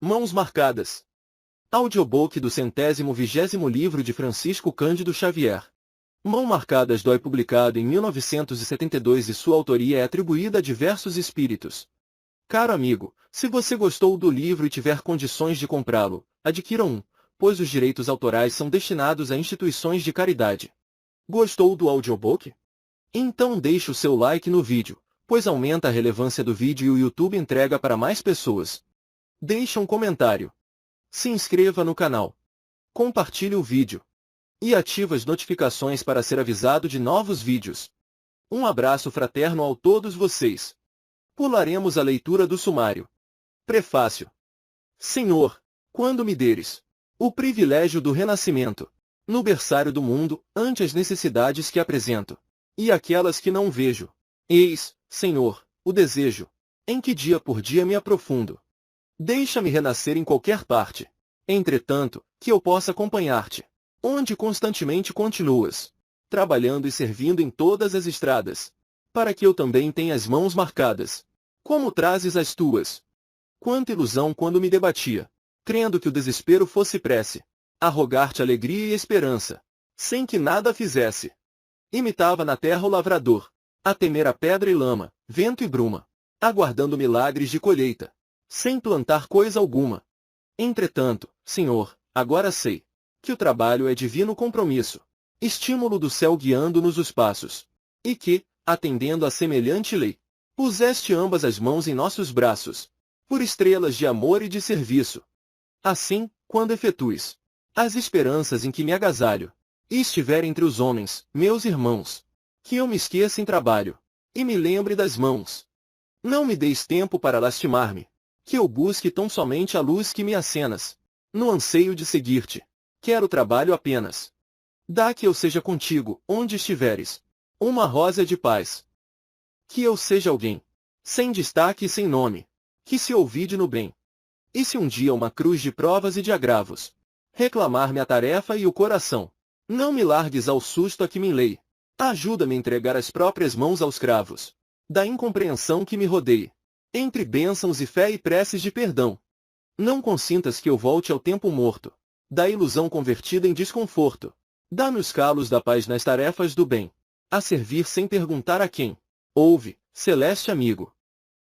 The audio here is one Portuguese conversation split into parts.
Mãos marcadas. Audiobook do 120º livro de Francisco Cândido Xavier. Mãos Marcadas dói, publicado em 1972 e sua autoria é atribuída a diversos espíritos. Caro amigo, se você gostou do livro e tiver condições de comprá-lo, adquira um, pois os direitos autorais são destinados a instituições de caridade. Gostou do audiobook? Então deixe o seu like no vídeo, pois aumenta a relevância do vídeo e o YouTube entrega para mais pessoas. Deixe um comentário. Se inscreva no canal. Compartilhe o vídeo. E ative as notificações para ser avisado de novos vídeos. Um abraço fraterno a todos vocês. Pularemos a leitura do sumário. Prefácio. Senhor, quando me deres o privilégio do renascimento, no berçário do mundo, ante as necessidades que apresento, e aquelas que não vejo, eis, Senhor, o desejo, em que dia por dia me aprofundo. Deixa-me renascer em qualquer parte, entretanto, que eu possa acompanhar-te, onde constantemente continuas, trabalhando e servindo em todas as estradas, para que eu também tenha as mãos marcadas, como trazes as tuas. Quanta ilusão quando me debatia, crendo que o desespero fosse prece, a rogar-te alegria e esperança, sem que nada fizesse. Imitava na terra o lavrador, a temer a pedra e lama, vento e bruma, aguardando milagres de colheita, sem plantar coisa alguma. Entretanto, Senhor, agora sei que o trabalho é divino compromisso, estímulo do céu guiando-nos os passos, e que, atendendo a semelhante lei, puseste ambas as mãos em nossos braços, por estrelas de amor e de serviço. Assim, quando efetues as esperanças em que me agasalho, e estiver entre os homens, meus irmãos, que eu me esqueça em trabalho, e me lembre das mãos. Não me deis tempo para lastimar-me, que eu busque tão somente a luz que me acenas, no anseio de seguir-te. Quero trabalho apenas. Dá que eu seja contigo, onde estiveres, uma rosa de paz. Que eu seja alguém, sem destaque e sem nome, que se ouvide no bem. E se um dia uma cruz de provas e de agravos, reclamar-me a tarefa e o coração, não me largues ao susto a que me enlei. Ajuda-me a entregar as próprias mãos aos cravos da incompreensão que me rodeie, entre bênçãos e fé e preces de perdão. Não consintas que eu volte ao tempo morto, da ilusão convertida em desconforto. Dá-me os calos da paz nas tarefas do bem, a servir sem perguntar a quem. Ouve, celeste amigo.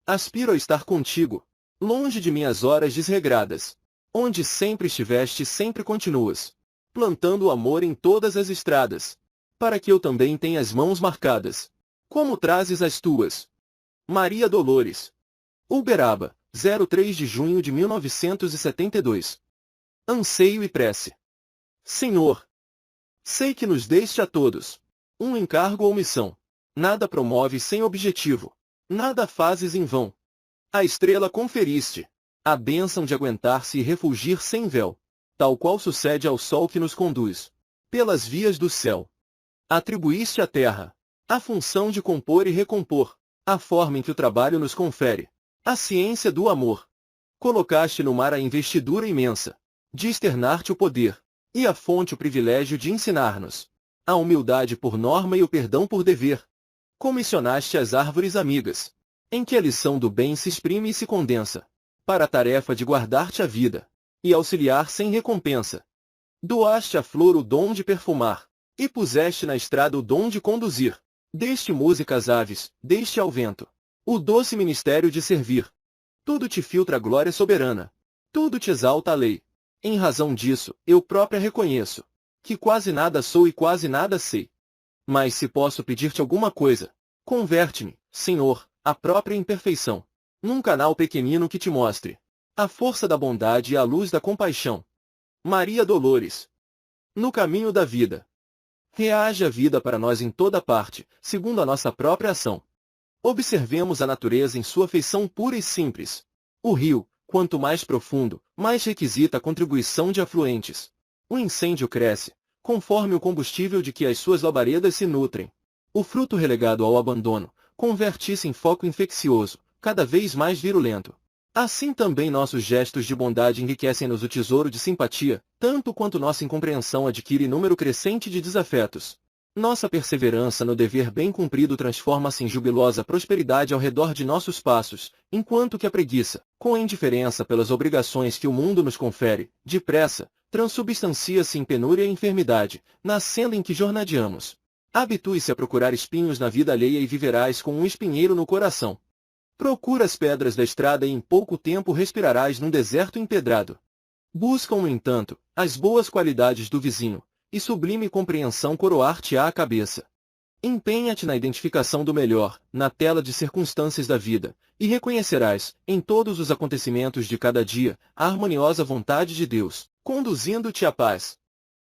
Aspiro a estar contigo, longe de minhas horas desregradas. Onde sempre estiveste sempre continuas, plantando o amor em todas as estradas, para que eu também tenha as mãos marcadas, como trazes as tuas. Maria Dolores. Uberaba, 03 de junho de 1972. Anseio e prece. Senhor, sei que nos deste a todos um encargo ou missão. Nada promoves sem objetivo, nada fazes em vão. A estrela conferiste a bênção de aguentar-se e refulgir sem véu, tal qual sucede ao sol que nos conduz pelas vias do céu. Atribuíste à terra a função de compor e recompor, a forma em que o trabalho nos confere a ciência do amor. Colocaste no mar a investidura imensa de externar-te o poder, e a fonte o privilégio de ensinar-nos a humildade por norma e o perdão por dever. Comissionaste as árvores amigas, em que a lição do bem se exprime e se condensa, para a tarefa de guardar-te a vida, e auxiliar sem recompensa. Doaste à flor o dom de perfumar, e puseste na estrada o dom de conduzir. Deste música às aves, deste ao vento o doce ministério de servir. Tudo te filtra a glória soberana, tudo te exalta a lei. Em razão disso, eu própria reconheço que quase nada sou e quase nada sei. Mas se posso pedir-te alguma coisa, converte-me, Senhor, à própria imperfeição, num canal pequenino que te mostre a força da bondade e a luz da compaixão. Maria Dolores. No caminho da vida. Reage a vida para nós em toda parte, segundo a nossa própria ação. Observemos a natureza em sua feição pura e simples. O rio, quanto mais profundo, mais requisita a contribuição de afluentes. O incêndio cresce, conforme o combustível de que as suas labaredas se nutrem. O fruto relegado ao abandono, converte-se em foco infeccioso, cada vez mais virulento. Assim também nossos gestos de bondade enriquecem-nos o tesouro de simpatia, tanto quanto nossa incompreensão adquire número crescente de desafetos. Nossa perseverança no dever bem cumprido transforma-se em jubilosa prosperidade ao redor de nossos passos, enquanto que a preguiça, com a indiferença pelas obrigações que o mundo nos confere, depressa, transubstancia-se em penúria e enfermidade, na senda em que jornadeamos. Habitue-se a procurar espinhos na vida alheia e viverás com um espinheiro no coração. Procura as pedras da estrada e em pouco tempo respirarás num deserto empedrado. Busca, no entanto, as boas qualidades do vizinho, e sublime compreensão coroar-te-á a cabeça. Empenha-te na identificação do melhor, na tela de circunstâncias da vida, e reconhecerás, em todos os acontecimentos de cada dia, a harmoniosa vontade de Deus, conduzindo-te à paz.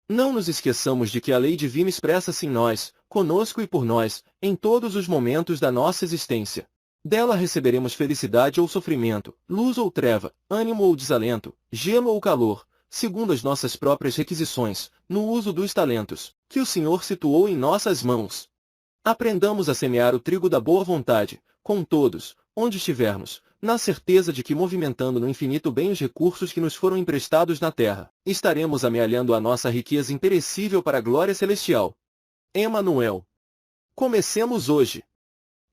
Não nos esqueçamos de que a lei divina expressa-se em nós, conosco e por nós, em todos os momentos da nossa existência. Dela receberemos felicidade ou sofrimento, luz ou treva, ânimo ou desalento, gelo ou calor, segundo as nossas próprias requisições, no uso dos talentos, que o Senhor situou em nossas mãos. Aprendamos a semear o trigo da boa vontade, com todos, onde estivermos, na certeza de que movimentando no infinito bem os recursos que nos foram emprestados na terra, estaremos amealhando a nossa riqueza imperecível para a glória celestial. Emanuel. Comecemos hoje.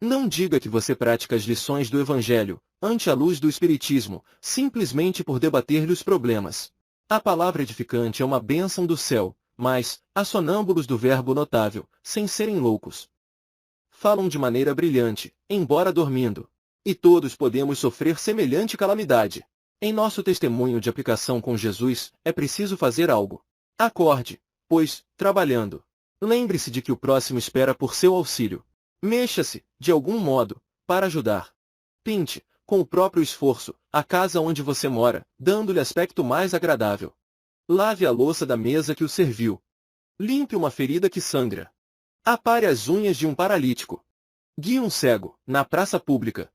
Não diga que você pratica as lições do Evangelho, ante a luz do Espiritismo, simplesmente por debater-lhe os problemas. A palavra edificante é uma bênção do céu, mas, há sonâmbulos do verbo notável, sem serem loucos. Falam de maneira brilhante, embora dormindo. E todos podemos sofrer semelhante calamidade. Em nosso testemunho de aplicação com Jesus, é preciso fazer algo. Acorde, pois, trabalhando. Lembre-se de que o próximo espera por seu auxílio. Mexa-se, de algum modo, para ajudar. Pinte, com o próprio esforço, a casa onde você mora, dando-lhe aspecto mais agradável. Lave a louça da mesa que o serviu. Limpe uma ferida que sangra. Apare as unhas de um paralítico. Guie um cego, na praça pública.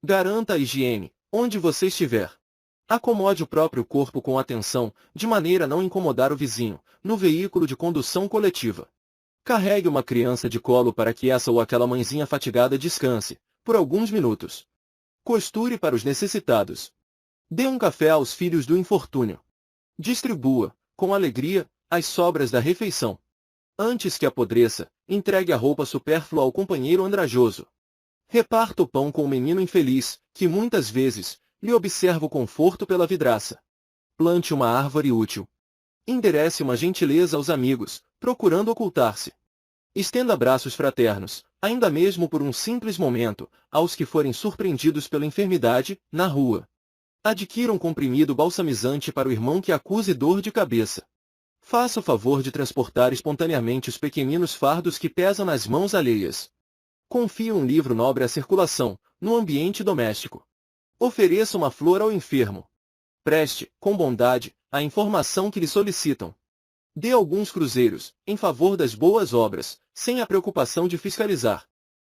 Garanta a higiene, onde você estiver. Acomode o próprio corpo com atenção, de maneira a não incomodar o vizinho, no veículo de condução coletiva. Carregue uma criança de colo para que essa ou aquela mãezinha fatigada descanse, por alguns minutos. Costure para os necessitados. Dê um café aos filhos do infortúnio. Distribua, com alegria, as sobras da refeição. Antes que apodreça, entregue a roupa supérflua ao companheiro andrajoso. Reparta o pão com o menino infeliz, que muitas vezes, lhe observa o conforto pela vidraça. Plante uma árvore útil. Enderece uma gentileza aos amigos, procurando ocultar-se. Estenda abraços fraternos, ainda mesmo por um simples momento, aos que forem surpreendidos pela enfermidade, na rua. Adquira um comprimido balsamizante para o irmão que acuse dor de cabeça. Faça o favor de transportar espontaneamente os pequeninos fardos que pesam nas mãos alheias. Confie um livro nobre à circulação, no ambiente doméstico. Ofereça uma flor ao enfermo. Preste, com bondade, a informação que lhe solicitam. Dê alguns cruzeiros, em favor das boas obras, sem a preocupação de fiscalizar.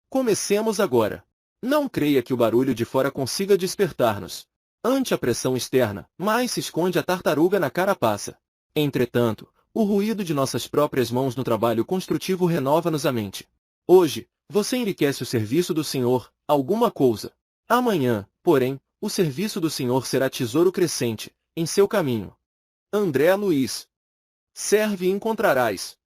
Comecemos agora. Não creia que o barulho de fora consiga despertar-nos. Ante a pressão externa, mais se esconde a tartaruga na carapaça. Entretanto, o ruído de nossas próprias mãos no trabalho construtivo renova-nos a mente. Hoje, você enriquece o serviço do Senhor, alguma coisa. Amanhã, porém, o serviço do Senhor será tesouro crescente, em seu caminho. André Luiz. Serve e encontrarás.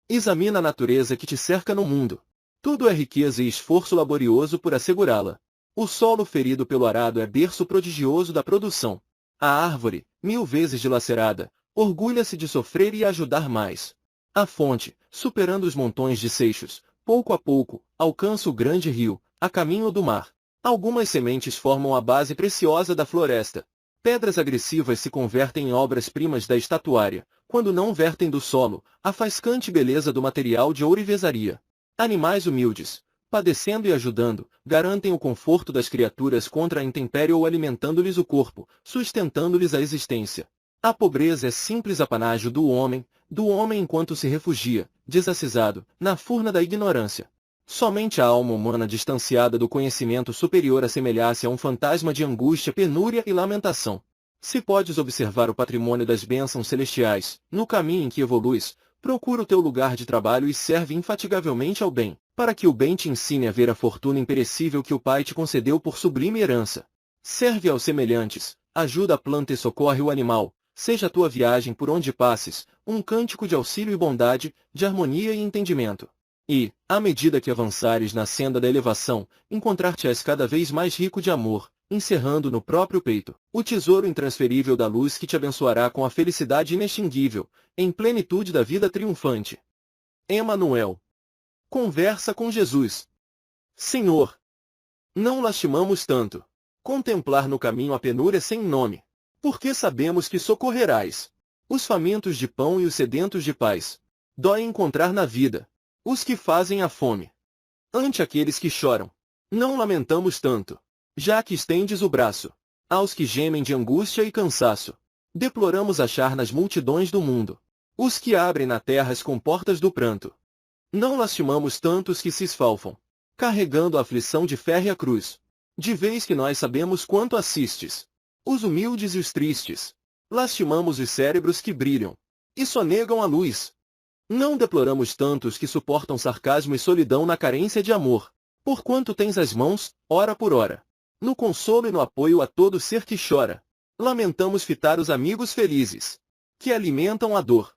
Examina a natureza que te cerca no mundo. Tudo é riqueza e esforço laborioso por assegurá-la. O solo ferido pelo arado é berço prodigioso da produção. A árvore, 1000 vezes dilacerada, orgulha-se de sofrer e ajudar mais. A fonte, superando os montões de seixos, pouco a pouco, alcança o grande rio, a caminho do mar. Algumas sementes formam a base preciosa da floresta. Pedras agressivas se convertem em obras-primas da estatuária, quando não vertem do solo, a faiscante beleza do material de ourivesaria. Animais humildes, padecendo e ajudando, garantem o conforto das criaturas contra a intempérie ou alimentando-lhes o corpo, sustentando-lhes a existência. A pobreza é simples apanágio do homem enquanto se refugia, desacisado, na furna da ignorância. Somente a alma humana distanciada do conhecimento superior assemelha-se a um fantasma de angústia, penúria e lamentação. Se podes observar o patrimônio das bênçãos celestiais, no caminho em que evoluis, procura o teu lugar de trabalho e serve infatigavelmente ao bem, para que o bem te ensine a ver a fortuna imperecível que o Pai te concedeu por sublime herança. Serve aos semelhantes, ajuda a planta e socorre o animal, seja a tua viagem por onde passes, um cântico de auxílio e bondade, de harmonia e entendimento. E, à medida que avançares na senda da elevação, encontrar-te-ás cada vez mais rico de amor, encerrando no próprio peito o tesouro intransferível da luz que te abençoará com a felicidade inextinguível, em plenitude da vida triunfante. Emanuel. Conversa com Jesus. Senhor, não lastimamos tanto. Contemplar no caminho a penúria sem nome. Porque sabemos que socorrerás os famintos de pão e os sedentos de paz. Dói encontrar na vida os que fazem a fome. Ante aqueles que choram, não lamentamos tanto, já que estendes o braço aos que gemem de angústia e cansaço. Deploramos achar nas multidões do mundo os que abrem na terra as comportas do pranto. Não lastimamos tanto os que se esfalfam, carregando a aflição de férrea cruz. De vez que nós sabemos quanto assistes os humildes e os tristes. Lastimamos os cérebros que brilham e sonegam a luz. Não deploramos tanto os que suportam sarcasmo e solidão na carência de amor, porquanto tens as mãos, hora por hora, no consolo e no apoio a todo ser que chora. Lamentamos fitar os amigos felizes, que alimentam a dor.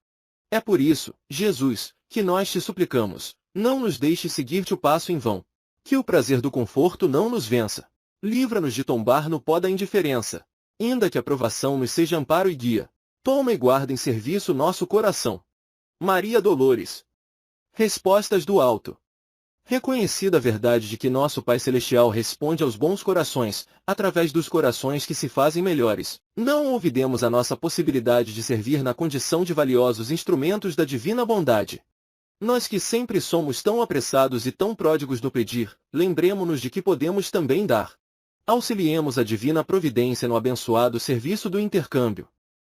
É por isso, Jesus, que nós te suplicamos, não nos deixe seguir-te o passo em vão. Que o prazer do conforto não nos vença. Livra-nos de tombar no pó da indiferença. Ainda que a provação nos seja amparo e guia. Toma e guarda em serviço nosso coração. Maria Dolores. Respostas do alto. Reconhecida a verdade de que nosso Pai Celestial responde aos bons corações, através dos corações que se fazem melhores, não olvidemos a nossa possibilidade de servir na condição de valiosos instrumentos da divina bondade. Nós que sempre somos tão apressados e tão pródigos no pedir, lembremo-nos de que podemos também dar. Auxiliemos a divina providência no abençoado serviço do intercâmbio.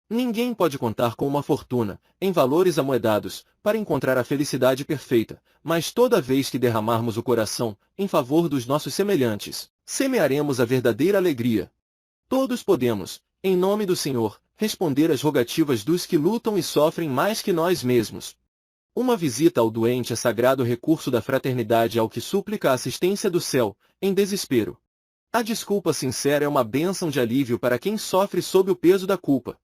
Ninguém pode contar com uma fortuna, em valores amoedados, para encontrar a felicidade perfeita, mas toda vez que derramarmos o coração, em favor dos nossos semelhantes, semearemos a verdadeira alegria. Todos podemos, em nome do Senhor, responder às rogativas dos que lutam e sofrem mais que nós mesmos. Uma visita ao doente é sagrado recurso da fraternidade ao que suplica a assistência do céu, em desespero. A desculpa sincera é uma bênção de alívio para quem sofre sob o peso da culpa.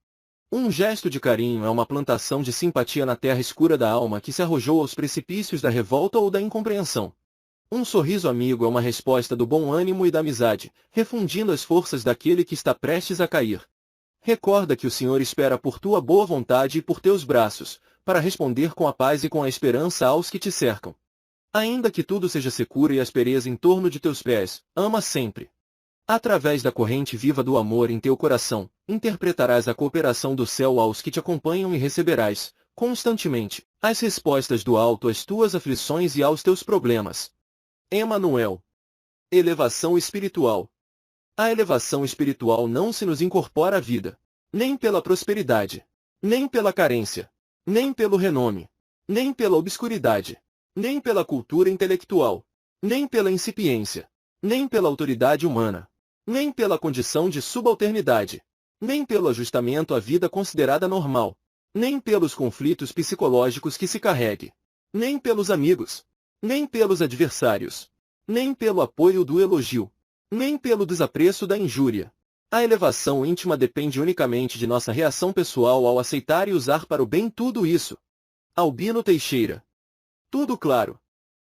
Um gesto de carinho é uma plantação de simpatia na terra escura da alma que se arrojou aos precipícios da revolta ou da incompreensão. Um sorriso amigo é uma resposta do bom ânimo e da amizade, refundindo as forças daquele que está prestes a cair. Recorda que o Senhor espera por tua boa vontade e por teus braços, para responder com a paz e com a esperança aos que te cercam. Ainda que tudo seja secura e aspereza em torno de teus pés, ama sempre. Através da corrente viva do amor em teu coração, interpretarás a cooperação do céu aos que te acompanham e receberás, constantemente, as respostas do alto às tuas aflições e aos teus problemas. Emanuel. Elevação espiritual. A elevação espiritual não se nos incorpora à vida, nem pela prosperidade, nem pela carência, nem pelo renome, nem pela obscuridade, nem pela cultura intelectual, nem pela incipiência, nem pela autoridade humana, nem pela condição de subalternidade, nem pelo ajustamento à vida considerada normal, nem pelos conflitos psicológicos que se carregue, nem pelos amigos, nem pelos adversários, nem pelo apoio do elogio, nem pelo desapreço da injúria. A elevação íntima depende unicamente de nossa reação pessoal ao aceitar e usar para o bem tudo isso. Albino Teixeira. Tudo claro.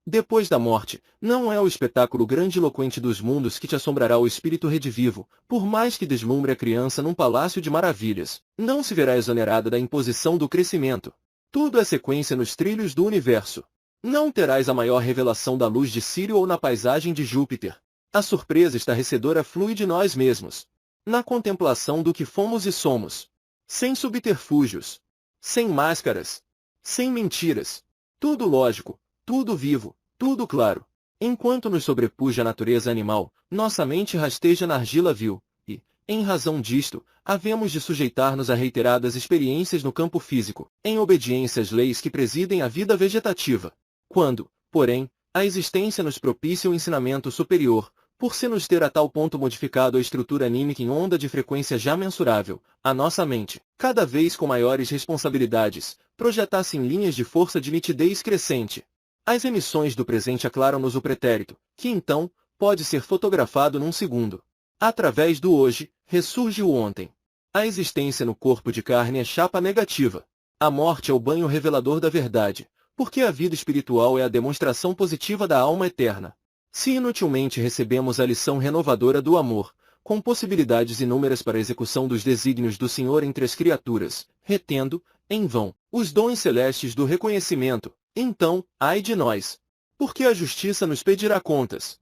Depois da morte, não é o espetáculo grandiloquente dos mundos que te assombrará o espírito redivivo, por mais que deslumbre a criança num palácio de maravilhas, não se verá exonerada da imposição do crescimento. Tudo é sequência nos trilhos do universo. Não terás a maior revelação da luz de Sírio ou na paisagem de Júpiter. A surpresa estarrecedora flui de nós mesmos, na contemplação do que fomos e somos, sem subterfúgios, sem máscaras, sem mentiras, tudo lógico, tudo vivo, tudo claro. Enquanto nos sobrepuja a natureza animal, nossa mente rasteja na argila vil, e, em razão disto, havemos de sujeitar-nos a reiteradas experiências no campo físico, em obediência às leis que presidem a vida vegetativa. Quando, porém, a existência nos propicia o ensinamento superior, por se nos ter a tal ponto modificado a estrutura anímica em onda de frequência já mensurável, a nossa mente, cada vez com maiores responsabilidades, projeta-se em linhas de força de nitidez crescente. As emissões do presente aclaram-nos o pretérito, que então, pode ser fotografado num segundo. Através do hoje, ressurge o ontem. A existência no corpo de carne é chapa negativa. A morte é o banho revelador da verdade, Porque a vida espiritual é a demonstração positiva da alma eterna. Se inutilmente recebemos a lição renovadora do amor, com possibilidades inúmeras para a execução dos desígnios do Senhor entre as criaturas, retendo, em vão, os dons celestes do reconhecimento, então, ai de nós! Porque a justiça nos pedirá contas.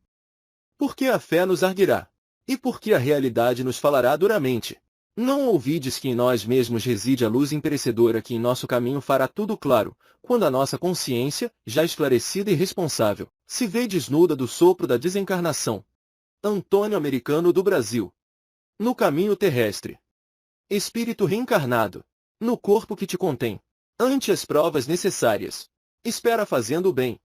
Porque a fé nos arguirá. E porque a realidade nos falará duramente. Não ouvides que em nós mesmos reside a luz imperecedora que em nosso caminho fará tudo claro, quando a nossa consciência, já esclarecida e responsável, se vê desnuda do sopro da desencarnação. Antônio Americano do Brasil. No caminho terrestre. Espírito reencarnado. No corpo que te contém. Ante as provas necessárias. Espera fazendo o bem.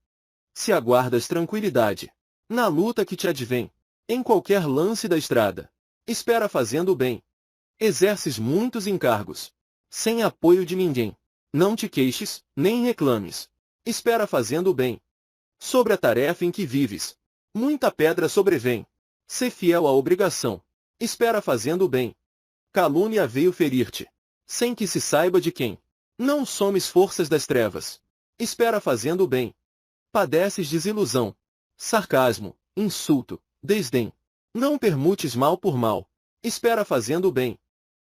Se aguardas tranquilidade. Na luta que te advém. Em qualquer lance da estrada. Espera fazendo o bem. Exerces muitos encargos. Sem apoio de ninguém. Não te queixes, nem reclames. Espera fazendo o bem. Sobre a tarefa em que vives. Muita pedra sobrevém. Sê fiel à obrigação. Espera fazendo o bem. Calúnia veio ferir-te. Sem que se saiba de quem. Não somes forças das trevas. Espera fazendo o bem. Padeces desilusão. Sarcasmo, insulto, desdém. Não permutes mal por mal. Espera fazendo o bem.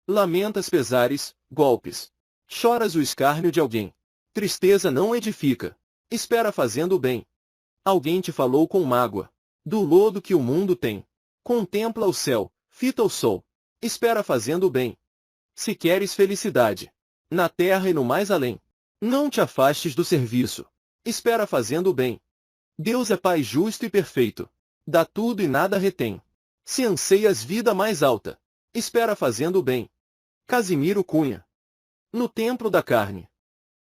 Lamentas pesares, golpes. Choras o escárnio de alguém. Tristeza não edifica. Espera fazendo o bem. Alguém te falou com mágoa. Do lodo que o mundo tem. Contempla o céu, fita o sol. Espera fazendo o bem. Se queres felicidade. Na terra e no mais além. Não te afastes do serviço. Espera fazendo o bem. Deus é Pai justo e perfeito. Dá tudo e nada retém. Se anseias vida mais alta. Espera fazendo o bem. Casimiro Cunha. No templo da carne.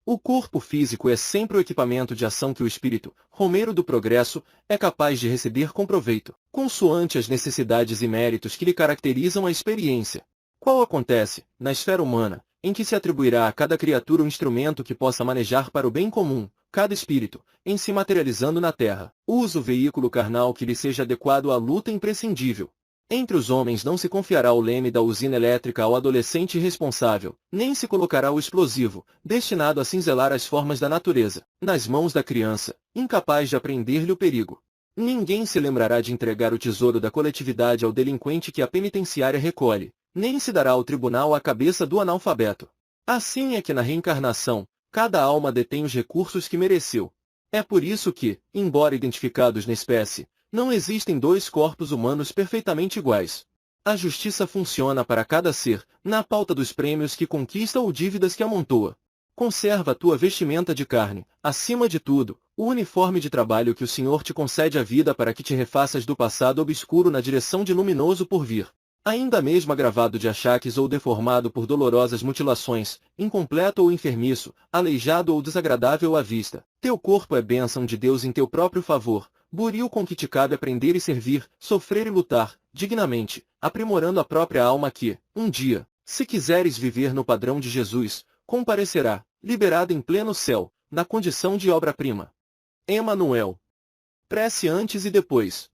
O corpo físico é sempre o equipamento de ação que o espírito, romeiro do progresso, é capaz de receber com proveito, consoante as necessidades e méritos que lhe caracterizam a experiência. Qual acontece, na esfera humana, em que se atribuirá a cada criatura um instrumento que possa manejar para o bem comum, cada espírito, em se materializando na terra, usa o veículo carnal que lhe seja adequado à luta imprescindível. Entre os homens não se confiará o leme da usina elétrica ao adolescente irresponsável, nem se colocará o explosivo, destinado a cinzelar as formas da natureza, nas mãos da criança, incapaz de apreender-lhe o perigo. Ninguém se lembrará de entregar o tesouro da coletividade ao delinquente que a penitenciária recolhe, nem se dará ao tribunal a cabeça do analfabeto. Assim é que na reencarnação, cada alma detém os recursos que mereceu. É por isso que, embora identificados na espécie, não existem dois corpos humanos perfeitamente iguais. A justiça funciona para cada ser, na pauta dos prêmios que conquista ou dívidas que amontoa. Conserva a tua vestimenta de carne, acima de tudo, o uniforme de trabalho que o Senhor te concede à vida para que te refaças do passado obscuro na direção de luminoso por vir. Ainda mesmo agravado de achaques ou deformado por dolorosas mutilações, incompleto ou enfermiço, aleijado ou desagradável à vista, teu corpo é bênção de Deus em teu próprio favor, buril com que te cabe aprender e servir, sofrer e lutar, dignamente, aprimorando a própria alma que, um dia, se quiseres viver no padrão de Jesus, comparecerá, liberada em pleno céu, na condição de obra-prima. Emanuel. Prece antes e depois.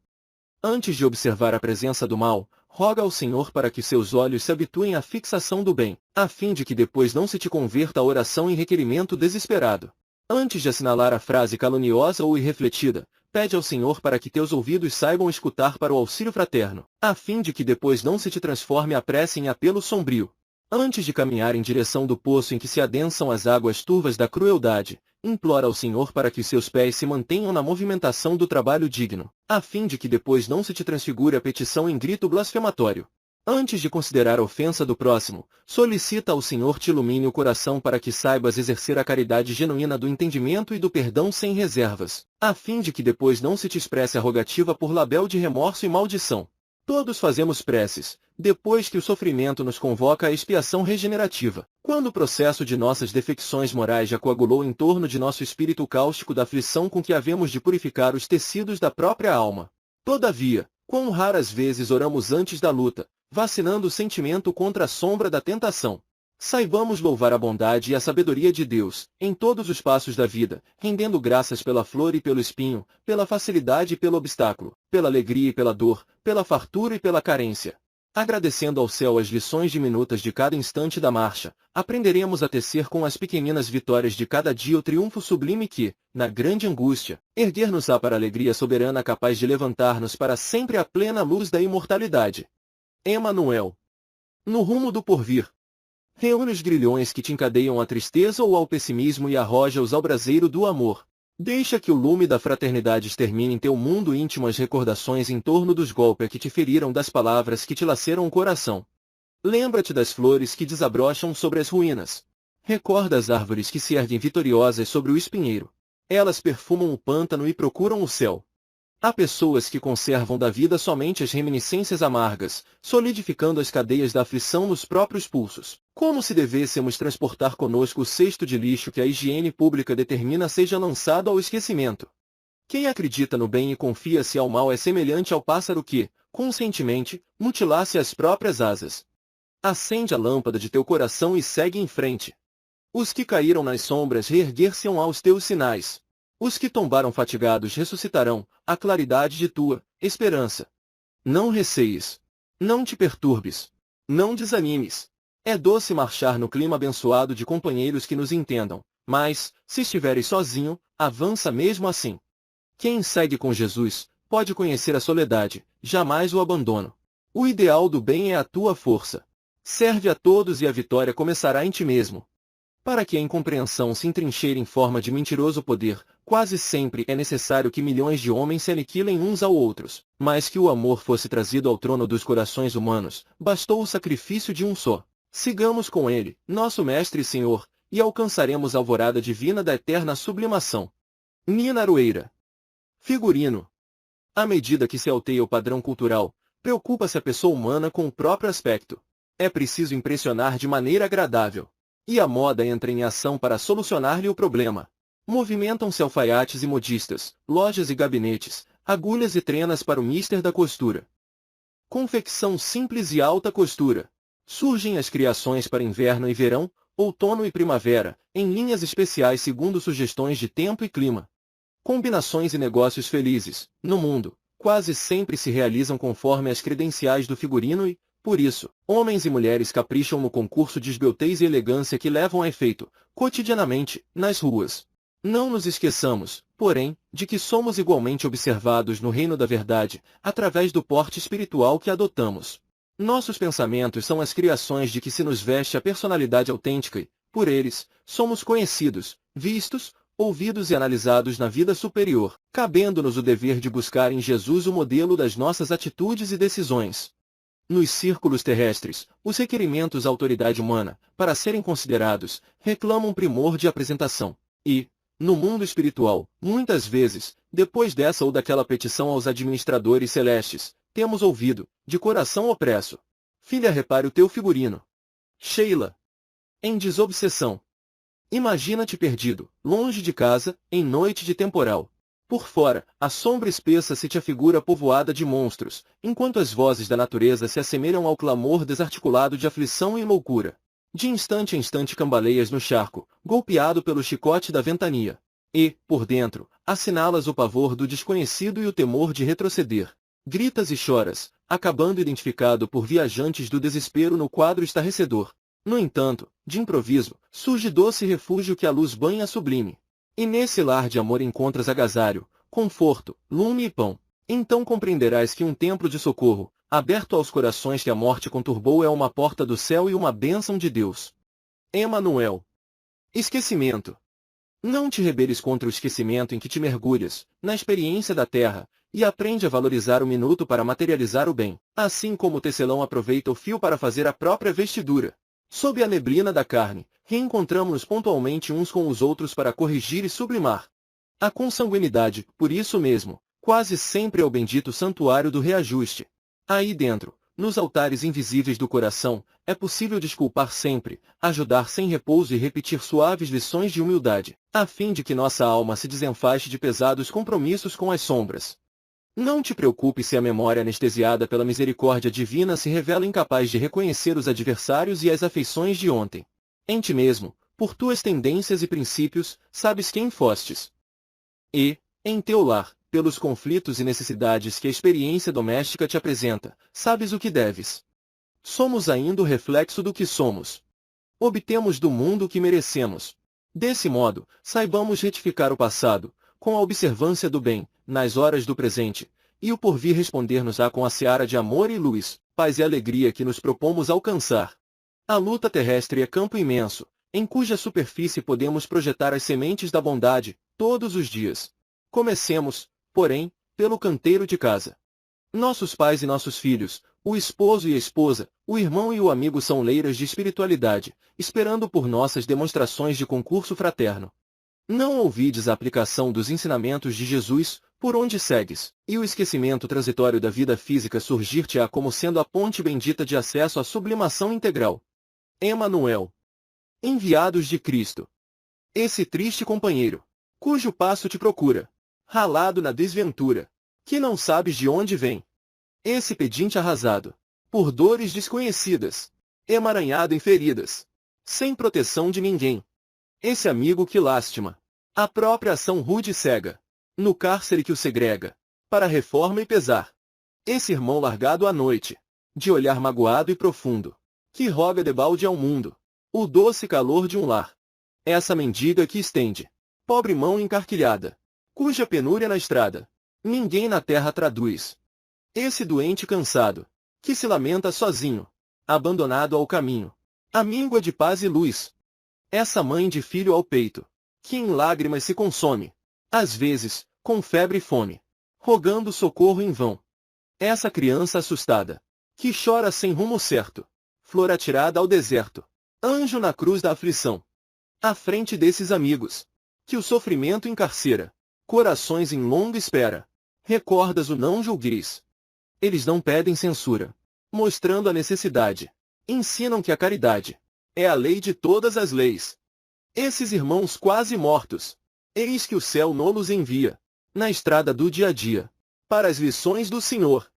Antes de observar a presença do mal, roga ao Senhor para que seus olhos se habituem à fixação do bem, a fim de que depois não se te converta a oração em requerimento desesperado. Antes de assinalar a frase caluniosa ou irrefletida, pede ao Senhor para que teus ouvidos saibam escutar para o auxílio fraterno, a fim de que depois não se te transforme a prece em apelo sombrio. Antes de caminhar em direção do poço em que se adensam as águas turvas da crueldade, implora ao Senhor para que seus pés se mantenham na movimentação do trabalho digno, a fim de que depois não se te transfigure a petição em grito blasfematório. Antes de considerar a ofensa do próximo, solicita ao Senhor te ilumine o coração para que saibas exercer a caridade genuína do entendimento e do perdão sem reservas, a fim de que depois não se te expresse a rogativa por labéu de remorso e maldição. Todos fazemos preces, depois que o sofrimento nos convoca à expiação regenerativa, quando o processo de nossas defecções morais já coagulou em torno de nosso espírito cáustico da aflição com que havemos de purificar os tecidos da própria alma. Todavia, quão raras vezes oramos antes da luta, vacinando o sentimento contra a sombra da tentação. Saibamos louvar a bondade e a sabedoria de Deus, em todos os passos da vida, rendendo graças pela flor e pelo espinho, pela facilidade e pelo obstáculo, pela alegria e pela dor, pela fartura e pela carência. Agradecendo ao céu as lições diminutas de cada instante da marcha, aprenderemos a tecer com as pequeninas vitórias de cada dia o triunfo sublime que, na grande angústia, erguer-nos-á para a alegria soberana capaz de levantar-nos para sempre à plena luz da imortalidade. Emanuel. No rumo do porvir. Reúne os grilhões que te encadeiam à tristeza ou ao pessimismo e arroja-os ao braseiro do amor. Deixa que o lume da fraternidade extermine em teu mundo íntimo as recordações em torno dos golpes que te feriram, das palavras que te laceram o coração. Lembra-te das flores que desabrocham sobre as ruínas. Recorda as árvores que se erguem vitoriosas sobre o espinheiro. Elas perfumam o pântano e procuram o céu. Há pessoas que conservam da vida somente as reminiscências amargas, solidificando as cadeias da aflição nos próprios pulsos, como se devêssemos transportar conosco o cesto de lixo que a higiene pública determina seja lançado ao esquecimento. Quem acredita no bem e confia-se ao mal é semelhante ao pássaro que, conscientemente, mutilasse as próprias asas. Acende a lâmpada de teu coração e segue em frente. Os que caíram nas sombras reerguer-se-ão aos teus sinais. Os que tombaram fatigados ressuscitarão, à claridade de tua esperança. Não receies. Não te perturbes. Não desanimes. É doce marchar no clima abençoado de companheiros que nos entendam, mas, se estiveres sozinho, avança mesmo assim. Quem segue com Jesus, pode conhecer a soledade, jamais o abandono. O ideal do bem é a tua força. Serve a todos e a vitória começará em ti mesmo. Para que a incompreensão se entrincheire em forma de mentiroso poder, quase sempre é necessário que milhões de homens se aniquilem uns aos outros, mas que o amor fosse trazido ao trono dos corações humanos, bastou o sacrifício de um só. Sigamos com ele, nosso Mestre e Senhor, e alcançaremos a alvorada divina da eterna sublimação. Nina Aroeira. Figurino. À medida que se alteia o padrão cultural, preocupa-se a pessoa humana com o próprio aspecto. É preciso impressionar de maneira agradável. E a moda entra em ação para solucionar-lhe o problema. Movimentam-se alfaiates e modistas, lojas e gabinetes, agulhas e trenas para o mister da costura. Confecção simples e alta costura. Surgem as criações para inverno e verão, outono e primavera, em linhas especiais segundo sugestões de tempo e clima. Combinações e negócios felizes, no mundo, quase sempre se realizam conforme as credenciais do figurino e, por isso, homens e mulheres capricham no concurso de esbeltez e elegância que levam a efeito, cotidianamente, nas ruas. Não nos esqueçamos, porém, de que somos igualmente observados no reino da verdade, através do porte espiritual que adotamos. Nossos pensamentos são as criações de que se nos veste a personalidade autêntica e, por eles, somos conhecidos, vistos, ouvidos e analisados na vida superior, cabendo-nos o dever de buscar em Jesus o modelo das nossas atitudes e decisões. Nos círculos terrestres, os requerimentos à autoridade humana, para serem considerados, reclamam primor de apresentação. E, no mundo espiritual, muitas vezes, depois dessa ou daquela petição aos administradores celestes, temos ouvido, de coração opresso: filha, repare o teu figurino. Sheila. Em desobsessão. Imagina-te perdido, longe de casa, em noite de temporal. Por fora, a sombra espessa se te afigura povoada de monstros, enquanto as vozes da natureza se assemelham ao clamor desarticulado de aflição e loucura. De instante a instante cambaleias no charco, golpeado pelo chicote da ventania. E, por dentro, assinalas o pavor do desconhecido e o temor de retroceder. Gritas e choras, acabando identificado por viajantes do desespero no quadro estarrecedor. No entanto, de improviso, surge doce refúgio que a luz banha sublime. E nesse lar de amor encontras agasalho, conforto, lume e pão. Então compreenderás que um templo de socorro, aberto aos corações que a morte conturbou, é uma porta do céu e uma bênção de Deus. Emanuel. Esquecimento. Não te rebeles contra o esquecimento em que te mergulhas, na experiência da terra, e aprende a valorizar o minuto para materializar o bem, assim como o tecelão aproveita o fio para fazer a própria vestidura. Sob a neblina da carne, reencontramos-nos pontualmente uns com os outros para corrigir e sublimar. A consanguinidade, por isso mesmo, quase sempre é o bendito santuário do reajuste. Aí dentro, nos altares invisíveis do coração, é possível desculpar sempre, ajudar sem repouso e repetir suaves lições de humildade, a fim de que nossa alma se desenfaixe de pesados compromissos com as sombras. Não te preocupes se a memória anestesiada pela misericórdia divina se revela incapaz de reconhecer os adversários e as afeições de ontem. Em ti mesmo, por tuas tendências e princípios, sabes quem fostes. E, em teu lar, pelos conflitos e necessidades que a experiência doméstica te apresenta, sabes o que deves. Somos ainda o reflexo do que somos. Obtemos do mundo o que merecemos. Desse modo, saibamos retificar o passado, com a observância do bem, nas horas do presente, e o porvir responder-nos-á com a seara de amor e luz, paz e alegria que nos propomos alcançar. A luta terrestre é campo imenso, em cuja superfície podemos projetar as sementes da bondade, todos os dias. Comecemos, porém, pelo canteiro de casa. Nossos pais e nossos filhos, o esposo e a esposa, o irmão e o amigo são leiras de espiritualidade, esperando por nossas demonstrações de concurso fraterno. Não ouvides a aplicação dos ensinamentos de Jesus, por onde segues, e o esquecimento transitório da vida física surgir-te-á como sendo a ponte bendita de acesso à sublimação integral. Emanuel. Enviados de Cristo. Esse triste companheiro, cujo passo te procura, ralado na desventura, que não sabes de onde vem. Esse pedinte arrasado, por dores desconhecidas, emaranhado em feridas, sem proteção de ninguém. Esse amigo que lástima, a própria ação rude e cega, no cárcere que o segrega, para reforma e pesar. Esse irmão largado à noite, de olhar magoado e profundo, que roga debalde ao mundo, o doce calor de um lar. Essa mendiga que estende, pobre mão encarquilhada, cuja penúria na estrada, ninguém na terra traduz. Esse doente cansado, que se lamenta sozinho, abandonado ao caminho, a míngua de paz e luz. Essa mãe de filho ao peito, que em lágrimas se consome, às vezes, com febre e fome, rogando socorro em vão. Essa criança assustada, que chora sem rumo certo, flor atirada ao deserto, anjo na cruz da aflição. À frente desses amigos, que o sofrimento encarcera, corações em longa espera, recordas o não julgueis. Eles não pedem censura, mostrando a necessidade. Ensinam que a caridade é a lei de todas as leis. Esses irmãos quase mortos, eis que o céu nos envia, na estrada do dia a dia, para as lições do Senhor.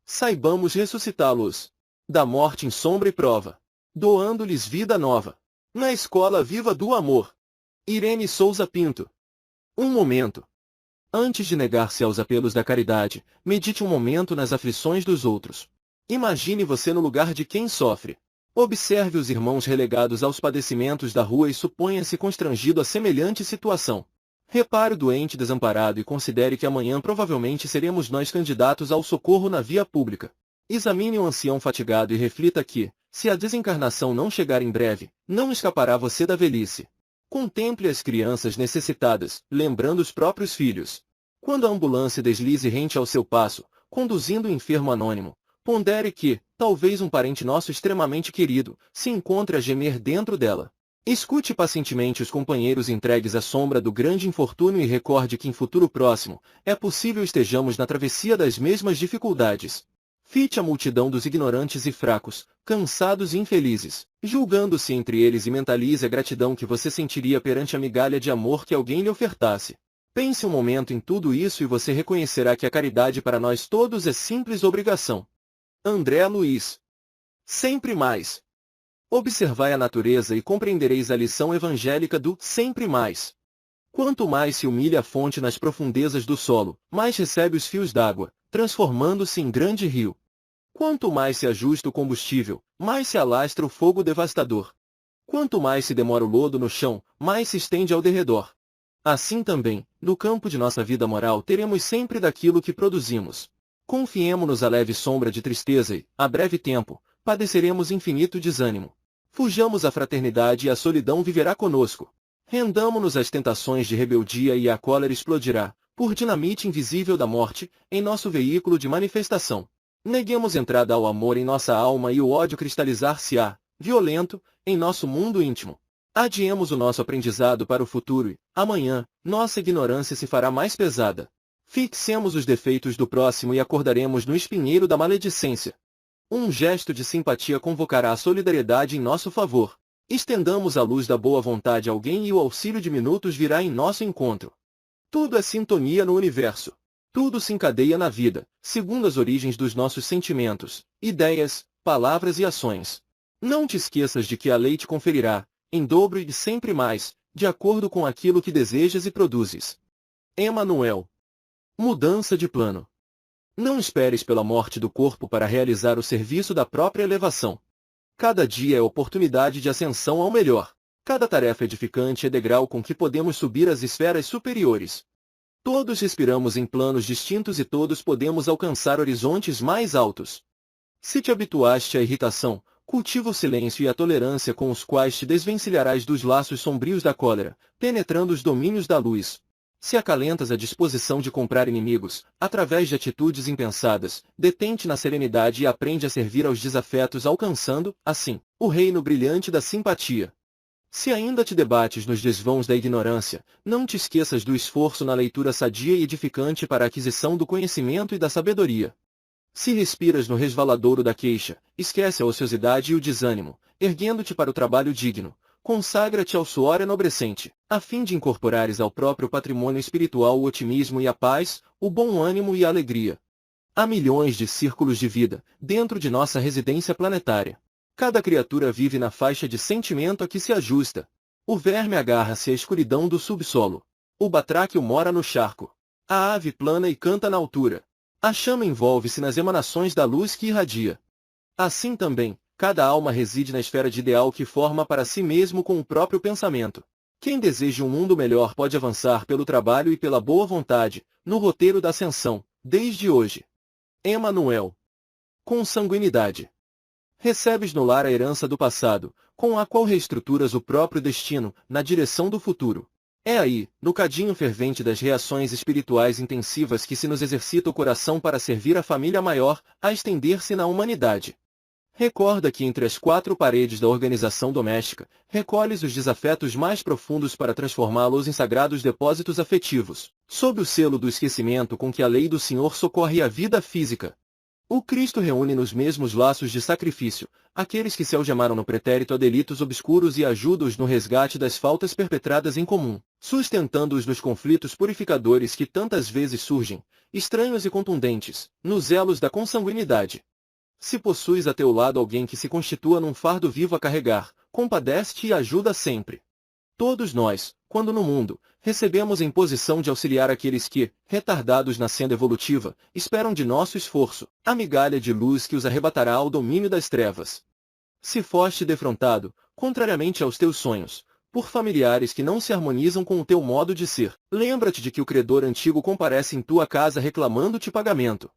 Saibamos ressuscitá-los, da morte em sombra e prova, doando-lhes vida nova, na escola viva do amor. Irene Souza Pinto. Um momento. Antes de negar-se aos apelos da caridade, medite um momento nas aflições dos outros. Imagine você no lugar de quem sofre. Observe os irmãos relegados aos padecimentos da rua e suponha-se constrangido a semelhante situação. Repare o doente desamparado e considere que amanhã provavelmente seremos nós candidatos ao socorro na via pública. Examine o ancião fatigado e reflita que, se a desencarnação não chegar em breve, não escapará você da velhice. Contemple as crianças necessitadas, lembrando os próprios filhos. Quando a ambulância deslize rente ao seu passo, conduzindo o enfermo anônimo, pondere que, talvez um parente nosso extremamente querido, se encontre a gemer dentro dela. Escute pacientemente os companheiros entregues à sombra do grande infortúnio e recorde que em futuro próximo, é possível estejamos na travessia das mesmas dificuldades. Fite a multidão dos ignorantes e fracos, cansados e infelizes, julgando-se entre eles e mentalize a gratidão que você sentiria perante a migalha de amor que alguém lhe ofertasse. Pense um momento em tudo isso e você reconhecerá que a caridade para nós todos é simples obrigação. André Luiz. Sempre mais. Observai a natureza e compreendereis a lição evangélica do sempre mais. Quanto mais se humilha a fonte nas profundezas do solo, mais recebe os fios d'água, transformando-se em grande rio. Quanto mais se ajusta o combustível, mais se alastra o fogo devastador. Quanto mais se demora o lodo no chão, mais se estende ao derredor. Assim também, no campo de nossa vida moral teremos sempre daquilo que produzimos. Confiemo-nos à leve sombra de tristeza e, a breve tempo, padeceremos infinito desânimo. Fujamos à fraternidade e a solidão viverá conosco. Rendamo-nos às tentações de rebeldia e a cólera explodirá, por dinamite invisível da morte, em nosso veículo de manifestação. Neguemos entrada ao amor em nossa alma e o ódio cristalizar-se-á, violento, em nosso mundo íntimo. Adiemos o nosso aprendizado para o futuro e, amanhã, nossa ignorância se fará mais pesada. Fixemos os defeitos do próximo e acordaremos no espinheiro da maledicência. Um gesto de simpatia convocará a solidariedade em nosso favor. Estendamos a luz da boa vontade a alguém e o auxílio de minutos virá em nosso encontro. Tudo é sintonia no universo. Tudo se encadeia na vida, segundo as origens dos nossos sentimentos, ideias, palavras e ações. Não te esqueças de que a lei te conferirá, em dobro e sempre mais, de acordo com aquilo que desejas e produzes. Emanuel. Mudança de plano. Não esperes pela morte do corpo para realizar o serviço da própria elevação. Cada dia é oportunidade de ascensão ao melhor. Cada tarefa edificante é degrau com que podemos subir às esferas superiores. Todos respiramos em planos distintos e todos podemos alcançar horizontes mais altos. Se te habituaste à irritação, cultiva o silêncio e a tolerância com os quais te desvencilharás dos laços sombrios da cólera, penetrando os domínios da luz. Se acalentas a disposição de comprar inimigos, através de atitudes impensadas, detente na serenidade e aprende a servir aos desafetos alcançando, assim, o reino brilhante da simpatia. Se ainda te debates nos desvãos da ignorância, não te esqueças do esforço na leitura sadia e edificante para a aquisição do conhecimento e da sabedoria. Se respiras no resvaladouro da queixa, esquece a ociosidade e o desânimo, erguendo-te para o trabalho digno. Consagra-te ao suor enobrecente, a fim de incorporares ao próprio patrimônio espiritual o otimismo e a paz, o bom ânimo e a alegria. Há milhões de círculos de vida, dentro de nossa residência planetária. Cada criatura vive na faixa de sentimento a que se ajusta. O verme agarra-se à escuridão do subsolo. O batráquio mora no charco. A ave plana e canta na altura. A chama envolve-se nas emanações da luz que irradia. Assim também, cada alma reside na esfera de ideal que forma para si mesmo com o próprio pensamento. Quem deseja um mundo melhor pode avançar pelo trabalho e pela boa vontade, no roteiro da ascensão, desde hoje. Emanuel. Consanguinidade. Recebes no lar a herança do passado, com a qual reestruturas o próprio destino, na direção do futuro. É aí, no cadinho fervente das reações espirituais intensivas que se nos exercita o coração para servir a família maior, a estender-se na humanidade. Recorda que entre as quatro paredes da organização doméstica, recolhes os desafetos mais profundos para transformá-los em sagrados depósitos afetivos, sob o selo do esquecimento com que a lei do Senhor socorre a vida física. O Cristo reúne nos mesmos laços de sacrifício, aqueles que se algemaram no pretérito a delitos obscuros e ajuda-os no resgate das faltas perpetradas em comum, sustentando-os nos conflitos purificadores que tantas vezes surgem, estranhos e contundentes, nos elos da consanguinidade. Se possuis a teu lado alguém que se constitua num fardo vivo a carregar, compadece-te e ajuda sempre. Todos nós, quando no mundo, recebemos em posição de auxiliar aqueles que, retardados na senda evolutiva, esperam de nosso esforço, a migalha de luz que os arrebatará ao domínio das trevas. Se foste defrontado, contrariamente aos teus sonhos, por familiares que não se harmonizam com o teu modo de ser, lembra-te de que o credor antigo comparece em tua casa reclamando-te pagamento.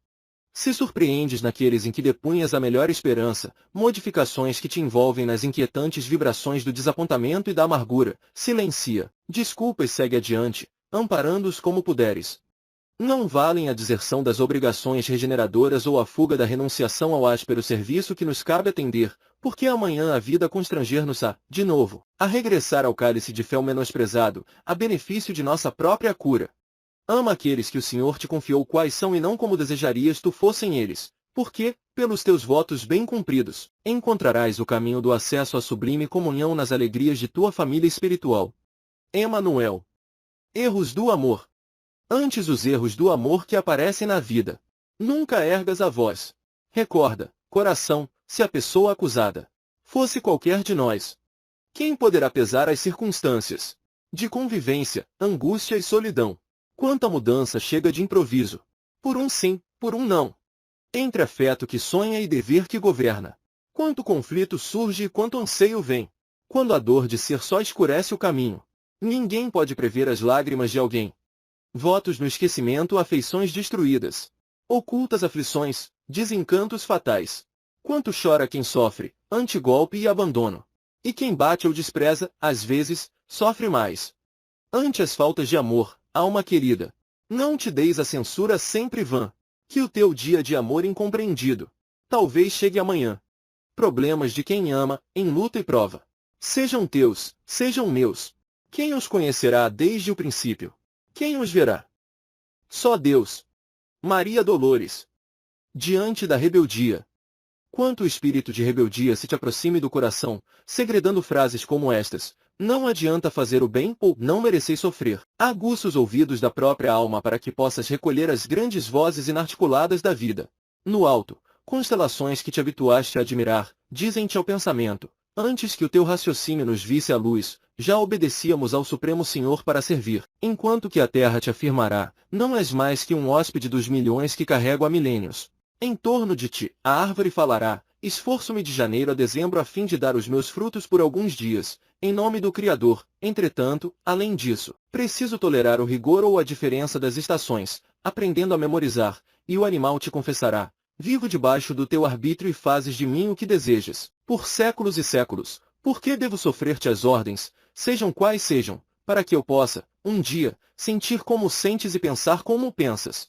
Se surpreendes naqueles em que depunhas a melhor esperança, modificações que te envolvem nas inquietantes vibrações do desapontamento e da amargura, silencia, desculpa e segue adiante, amparando-os como puderes. Não valem a deserção das obrigações regeneradoras ou a fuga da renunciação ao áspero serviço que nos cabe atender, porque amanhã a vida constranger-nos-á, de novo, a regressar ao cálice de fel menosprezado, a benefício de nossa própria cura. Ama aqueles que o Senhor te confiou quais são e não como desejarias tu fossem eles, porque, pelos teus votos bem cumpridos, encontrarás o caminho do acesso à sublime comunhão nas alegrias de tua família espiritual. Emanuel. Erros do amor. Antes os erros do amor que aparecem na vida. Nunca ergas a voz. Recorda, coração, se a pessoa acusada fosse qualquer de nós. Quem poderá pesar as circunstâncias de convivência, angústia e solidão? Quanta mudança chega de improviso. Por um sim, por um não. Entre afeto que sonha e dever que governa. Quanto conflito surge e quanto anseio vem. Quando a dor de ser só escurece o caminho. Ninguém pode prever as lágrimas de alguém. Votos no esquecimento, afeições destruídas. Ocultas aflições, desencantos fatais. Quanto chora quem sofre, ante golpe e abandono. E quem bate ou despreza, às vezes, sofre mais. Ante as faltas de amor, alma querida, não te deis a censura sempre vã, que o teu dia de amor incompreendido talvez chegue amanhã. Problemas de quem ama, em luta e prova. Sejam teus, sejam meus. Quem os conhecerá desde o princípio? Quem os verá? Só Deus. Maria Dolores. Diante da rebeldia. Quanto o espírito de rebeldia se te aproxime do coração, segredando frases como estas: não adianta fazer o bem ou não mereceis sofrer. Aguça os ouvidos da própria alma para que possas recolher as grandes vozes inarticuladas da vida. No alto, constelações que te habituaste a admirar, dizem-te ao pensamento: antes que o teu raciocínio nos visse a luz, já obedecíamos ao Supremo Senhor para servir. Enquanto que a terra te afirmará, não és mais que um hóspede dos milhões que carrego há milênios. Em torno de ti, a árvore falará, esforço-me de janeiro a dezembro a fim de dar os meus frutos por alguns dias, em nome do Criador. Entretanto, além disso, preciso tolerar o rigor ou a diferença das estações, aprendendo a memorizar, e o animal te confessará, vivo debaixo do teu arbítrio e fazes de mim o que desejas, por séculos e séculos. Por que devo sofrer-te as ordens, sejam quais sejam, para que eu possa, um dia, sentir como sentes e pensar como pensas?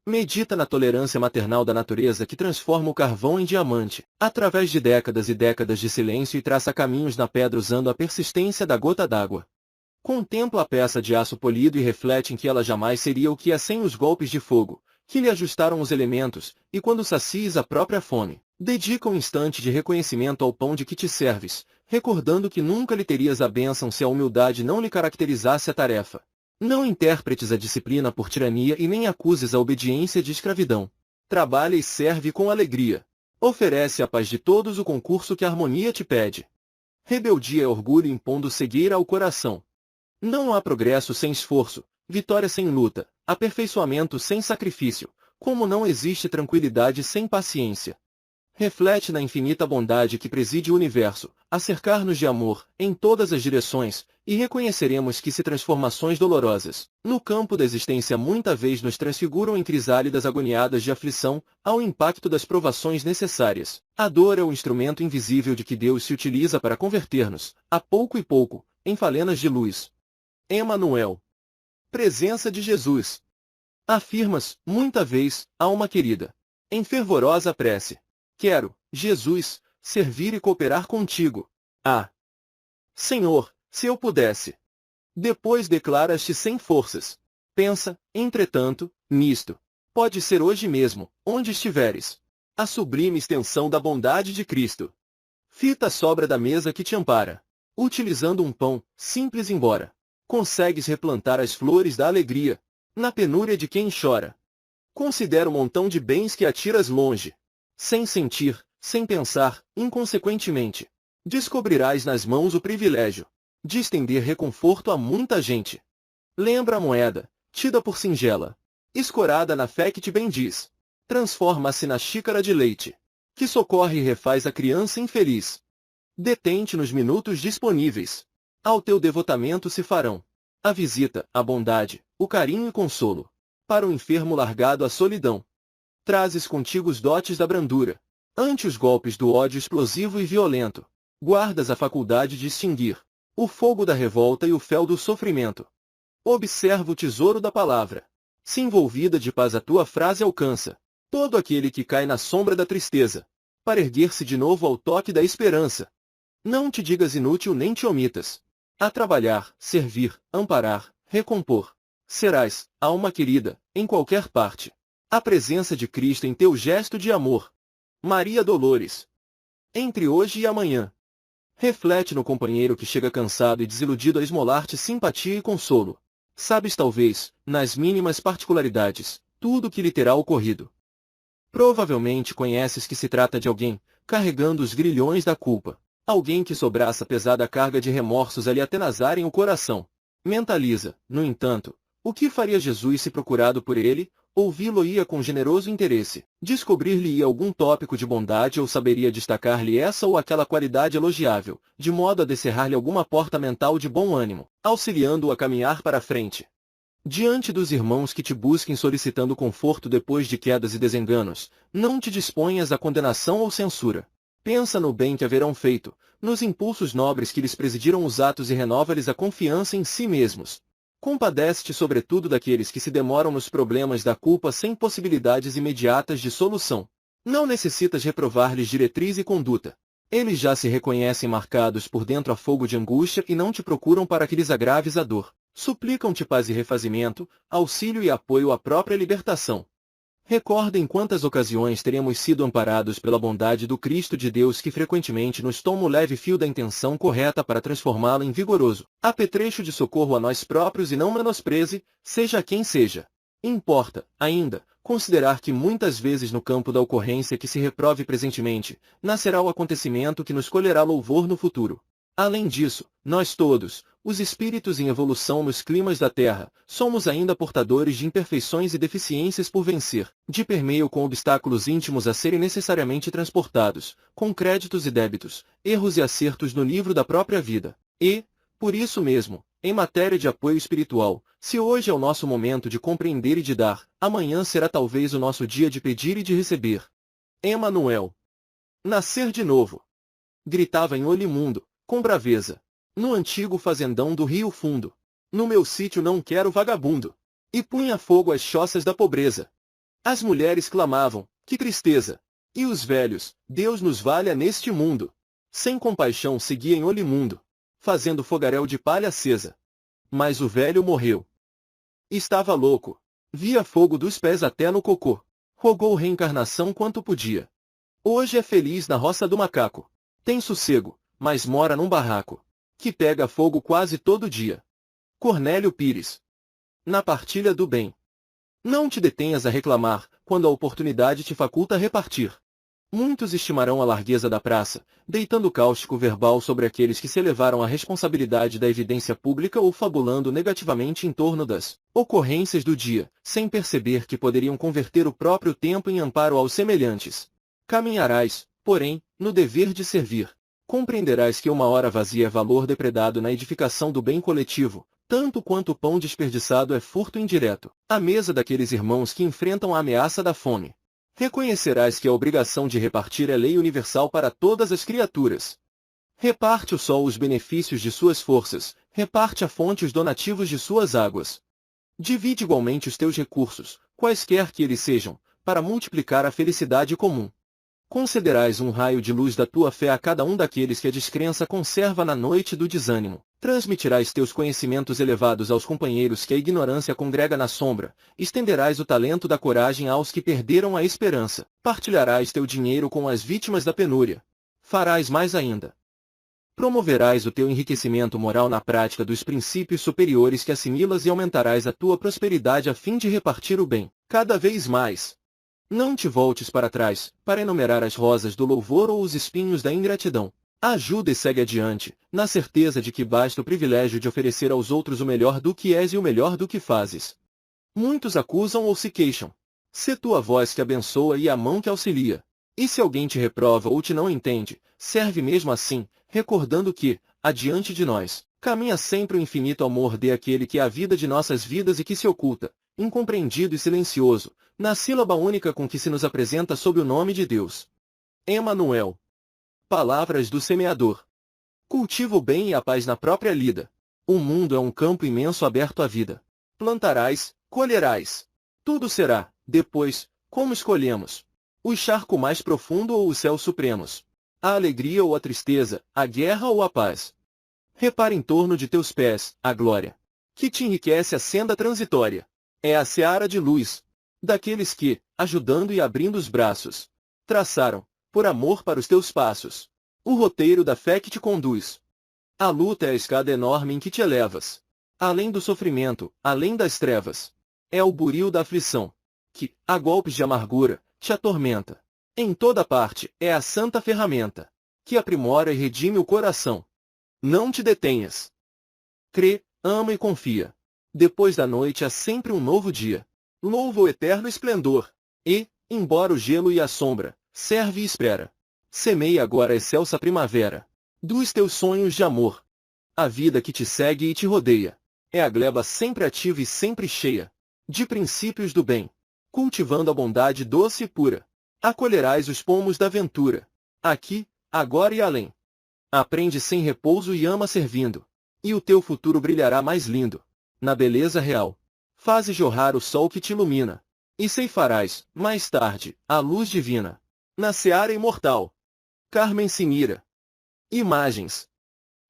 Medita na tolerância maternal da natureza que transforma o carvão em diamante, através de décadas e décadas de silêncio e traça caminhos na pedra usando a persistência da gota d'água. Contempla a peça de aço polido e reflete em que ela jamais seria o que é sem os golpes de fogo, que lhe ajustaram os elementos, e quando sacies a própria fome, dedica um instante de reconhecimento ao pão de que te serves, recordando que nunca lhe terias a bênção se a humildade não lhe caracterizasse a tarefa. Não interpretes a disciplina por tirania e nem acuses a obediência de escravidão. Trabalha e serve com alegria. Oferece à paz de todos o concurso que a harmonia te pede. Rebeldia é orgulho impondo cegueira ao coração. Não há progresso sem esforço, vitória sem luta, aperfeiçoamento sem sacrifício, como não existe tranquilidade sem paciência. Reflete na infinita bondade que preside o universo, a cercar-nos de amor, em todas as direções, e reconheceremos que se transformações dolorosas, no campo da existência muita vez nos transfiguram em crisálidas agoniadas de aflição, ao impacto das provações necessárias. A dor é o instrumento invisível de que Deus se utiliza para converter-nos, a pouco e pouco, em falenas de luz. Emanuel. Presença de Jesus. Afirmas, muita vez, alma querida, em fervorosa prece. Quero, Jesus, servir e cooperar contigo. Ah! Senhor, se eu pudesse. Depois declaras-te sem forças. Pensa, entretanto, nisto. Pode ser hoje mesmo, onde estiveres. A sublime extensão da bondade de Cristo. Fita sobra da mesa que te ampara. Utilizando um pão, simples embora. Consegues replantar as flores da alegria, na penúria de quem chora. Considera o montão de bens que atiras longe. Sem sentir, sem pensar, inconsequentemente. Descobrirás nas mãos o privilégio de estender reconforto a muita gente. Lembra a moeda, tida por singela, escorada na fé que te bendiz. Transforma-se na xícara de leite, que socorre e refaz a criança infeliz. Detente nos minutos disponíveis. Ao teu devotamento se farão a visita, a bondade, o carinho e consolo. Para o enfermo largado a solidão. Trazes contigo os dotes da brandura. Ante os golpes do ódio explosivo e violento, guardas a faculdade de extinguir o fogo da revolta e o fel do sofrimento. Observa o tesouro da palavra. Se envolvida de paz a tua frase alcança todo aquele que cai na sombra da tristeza, para erguer-se de novo ao toque da esperança. Não te digas inútil nem te omitas. A trabalhar, servir, amparar, recompor. Serás, alma querida, em qualquer parte. A presença de Cristo em teu gesto de amor. Maria Dolores. Entre hoje e amanhã. Reflete no companheiro que chega cansado e desiludido a esmolar-te simpatia e consolo. Sabes talvez, nas mínimas particularidades, tudo o que lhe terá ocorrido. Provavelmente conheces que se trata de alguém, carregando os grilhões da culpa. Alguém que sobraça pesada carga de remorsos a lhe atenazarem o coração. Mentaliza, no entanto, o que faria Jesus se procurado por ele? Ouvi-lo-ia com generoso interesse, descobrir-lhe-ia algum tópico de bondade ou saberia destacar-lhe essa ou aquela qualidade elogiável, de modo a descerrar-lhe alguma porta mental de bom ânimo, auxiliando-o a caminhar para a frente. Diante dos irmãos que te busquem solicitando conforto depois de quedas e desenganos, não te disponhas a condenação ou censura. Pensa no bem que haverão feito, nos impulsos nobres que lhes presidiram os atos e renova-lhes a confiança em si mesmos. Compadece-te sobretudo daqueles que se demoram nos problemas da culpa sem possibilidades imediatas de solução. Não necessitas reprovar-lhes diretriz e conduta. Eles já se reconhecem marcados por dentro a fogo de angústia e não te procuram para que lhes agraves a dor. Suplicam-te paz e refazimento, auxílio e apoio à própria libertação. Recorda em quantas ocasiões teremos sido amparados pela bondade do Cristo de Deus que frequentemente nos toma o leve fio da intenção correta para transformá-lo em vigoroso apetrecho de socorro a nós próprios e não menospreze, seja quem seja. Importa, ainda, considerar que muitas vezes no campo da ocorrência que se reprove presentemente, nascerá o acontecimento que nos colherá louvor no futuro. Além disso, Nós todos, os espíritos em evolução nos climas da Terra, somos ainda portadores de imperfeições e deficiências por vencer, de permeio com obstáculos íntimos a serem necessariamente transportados, com créditos e débitos, erros e acertos no livro da própria vida. E, por isso mesmo, em matéria de apoio espiritual, se hoje é o nosso momento de compreender e de dar, amanhã será talvez o nosso dia de pedir e de receber. Emanuel. Nascer de novo. Gritava em Olimundo, com braveza. No antigo fazendão do Rio Fundo. No meu sítio não quero vagabundo. E punha fogo às choças da pobreza. As mulheres clamavam, que tristeza. E os velhos, Deus nos valha neste mundo. Sem compaixão seguia em Olimundo, fazendo fogaréu de palha acesa. Mas o velho morreu. Estava louco. Via fogo dos pés até no cocô. Rogou reencarnação quanto podia. Hoje é feliz na roça do macaco. Tem sossego, mas mora num barraco, que pega fogo quase todo dia. Cornélio Pires. Na partilha do bem. Não te detenhas a reclamar, quando a oportunidade te faculta repartir. Muitos estimarão a largueza da praça, deitando cáustico verbal sobre aqueles que se elevaram à responsabilidade da evidência pública ou fabulando negativamente em torno das ocorrências do dia, sem perceber que poderiam converter o próprio tempo em amparo aos semelhantes. Caminharás, porém, no dever de servir. Compreenderás que uma hora vazia é valor depredado na edificação do bem coletivo, tanto quanto o pão desperdiçado é furto indireto, à mesa daqueles irmãos que enfrentam a ameaça da fome. Reconhecerás que a obrigação de repartir é lei universal para todas as criaturas. Reparte o sol os benefícios de suas forças, reparte a fonte os donativos de suas águas. Divide igualmente os teus recursos, quaisquer que eles sejam, para multiplicar a felicidade comum. Concederás um raio de luz da tua fé a cada um daqueles que a descrença conserva na noite do desânimo. Transmitirás teus conhecimentos elevados aos companheiros que a ignorância congrega na sombra. Estenderás o talento da coragem aos que perderam a esperança. Partilharás teu dinheiro com as vítimas da penúria. Farás mais ainda. Promoverás o teu enriquecimento moral na prática dos princípios superiores que assimilas e aumentarás a tua prosperidade a fim de repartir o bem, cada vez mais. Não te voltes para trás, para enumerar as rosas do louvor ou os espinhos da ingratidão. Ajuda e segue adiante, na certeza de que basta o privilégio de oferecer aos outros o melhor do que és e o melhor do que fazes. Muitos acusam ou se queixam. Sê tu a voz que abençoa e a mão que auxilia. E se alguém te reprova ou te não entende, serve mesmo assim, recordando que, adiante de nós, caminha sempre o infinito amor daquele que é a vida de nossas vidas e que se oculta, incompreendido e silencioso, na sílaba única com que se nos apresenta sob o nome de Deus. Emanuel. Palavras do semeador. Cultiva o bem e a paz na própria lida. O mundo é um campo imenso aberto à vida. Plantarás, colherás. Tudo será, depois, como escolhemos. O charco mais profundo ou os céus supremos. A alegria ou a tristeza, a guerra ou a paz. Repara em torno de teus pés, a glória, que te enriquece a senda transitória. É a seara de luz, daqueles que, ajudando e abrindo os braços, traçaram, por amor para os teus passos, o roteiro da fé que te conduz. A luta é a escada enorme em que te elevas. Além do sofrimento, além das trevas. É o buril da aflição, que, a golpes de amargura, te atormenta. Em toda parte, é a santa ferramenta, que aprimora e redime o coração. Não te detenhas. Crê, ama e confia. Depois da noite há sempre um novo dia. Louva o eterno esplendor. E, embora o gelo e a sombra, serve e espera. Semeia agora a excelsa primavera dos teus sonhos de amor. A vida que te segue e te rodeia é a gleba sempre ativa e sempre cheia de princípios do bem. Cultivando a bondade doce e pura, acolherás os pomos da ventura. Aqui, agora e além. Aprende sem repouso e ama servindo. E o teu futuro brilhará mais lindo. Na beleza real. Faze jorrar o sol que te ilumina. E ceifarás, mais tarde, a luz divina. Na seara imortal. Carmen Sinira. Imagens.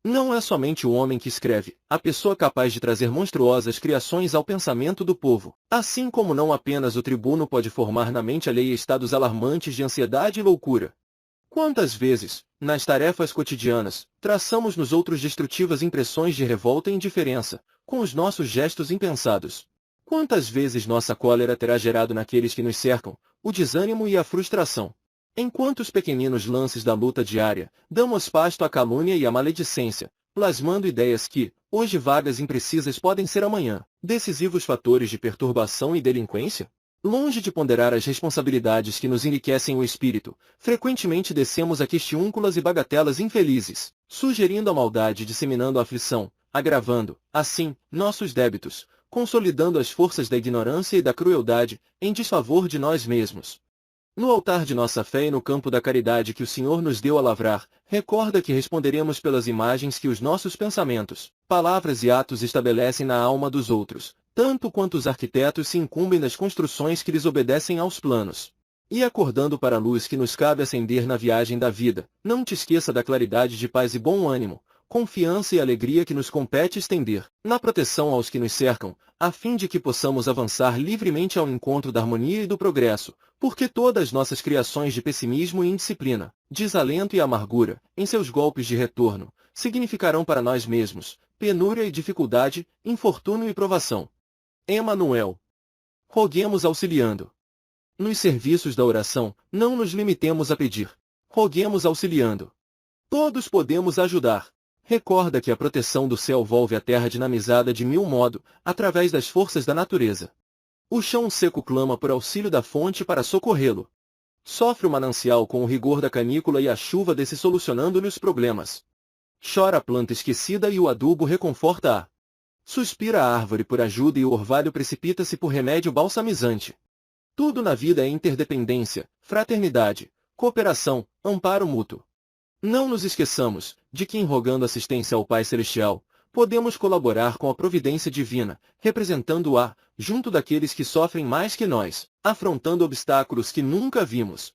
Não é somente o homem que escreve, a pessoa capaz de trazer monstruosas criações ao pensamento do povo. Assim como não apenas o tribuno pode formar na mente alheia estados alarmantes de ansiedade e loucura. Quantas vezes, nas tarefas cotidianas, traçamos nos outros destrutivas impressões de revolta e indiferença, com os nossos gestos impensados? Quantas vezes nossa cólera terá gerado naqueles que nos cercam, o desânimo e a frustração? Em quantos pequeninos lances da luta diária, damos pasto à calúnia e à maledicência, plasmando ideias que, hoje vagas e imprecisas, podem ser amanhã decisivos fatores de perturbação e delinquência? Longe de ponderar as responsabilidades que nos enriquecem o espírito, frequentemente descemos a questiúnculas e bagatelas infelizes, sugerindo a maldade e disseminando a aflição, agravando, assim, nossos débitos, consolidando as forças da ignorância e da crueldade, em desfavor de nós mesmos. No altar de nossa fé e no campo da caridade que o Senhor nos deu a lavrar, recorda que responderemos pelas imagens que os nossos pensamentos, palavras e atos estabelecem na alma dos outros, tanto quanto os arquitetos se incumbem das construções que lhes obedecem aos planos. E acordando para a luz que nos cabe acender na viagem da vida, não te esqueça da claridade de paz e bom ânimo, confiança e alegria que nos compete estender, na proteção aos que nos cercam, a fim de que possamos avançar livremente ao encontro da harmonia e do progresso, porque todas nossas criações de pessimismo e indisciplina, desalento e amargura, em seus golpes de retorno, significarão para nós mesmos penúria e dificuldade, infortúnio e provação. Emanuel. Roguemos auxiliando. Nos serviços da oração, não nos limitemos a pedir. Roguemos auxiliando. Todos podemos ajudar. Recorda que a proteção do céu volve a terra dinamizada de mil modos, através das forças da natureza. O chão seco clama por auxílio da fonte para socorrê-lo. Sofre o manancial com o rigor da canícula e a chuva desce solucionando-lhe os problemas. Chora a planta esquecida e o adubo reconforta-a. Suspira a árvore por ajuda e o orvalho precipita-se por remédio balsamizante. Tudo na vida é interdependência, fraternidade, cooperação, amparo mútuo. Não nos esqueçamos de que, rogando assistência ao Pai Celestial, podemos colaborar com a providência divina, representando-a, junto daqueles que sofrem mais que nós, afrontando obstáculos que nunca vimos.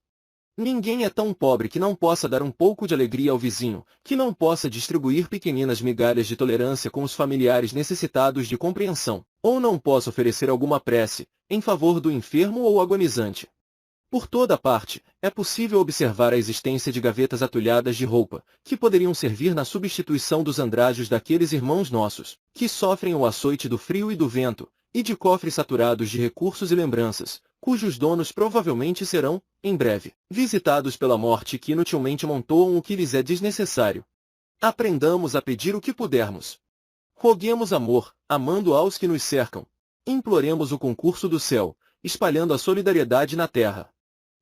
Ninguém é tão pobre que não possa dar um pouco de alegria ao vizinho, que não possa distribuir pequeninas migalhas de tolerância com os familiares necessitados de compreensão, ou não possa oferecer alguma prece, em favor do enfermo ou agonizante. Por toda parte, é possível observar a existência de gavetas atulhadas de roupa, que poderiam servir na substituição dos andrajos daqueles irmãos nossos, que sofrem o açoite do frio e do vento, e de cofres saturados de recursos e lembranças, cujos donos provavelmente serão, em breve, visitados pela morte que inutilmente montoam o que lhes é desnecessário. Aprendamos a pedir o que pudermos. Roguemos amor, amando aos que nos cercam. Imploremos o concurso do céu, espalhando a solidariedade na terra.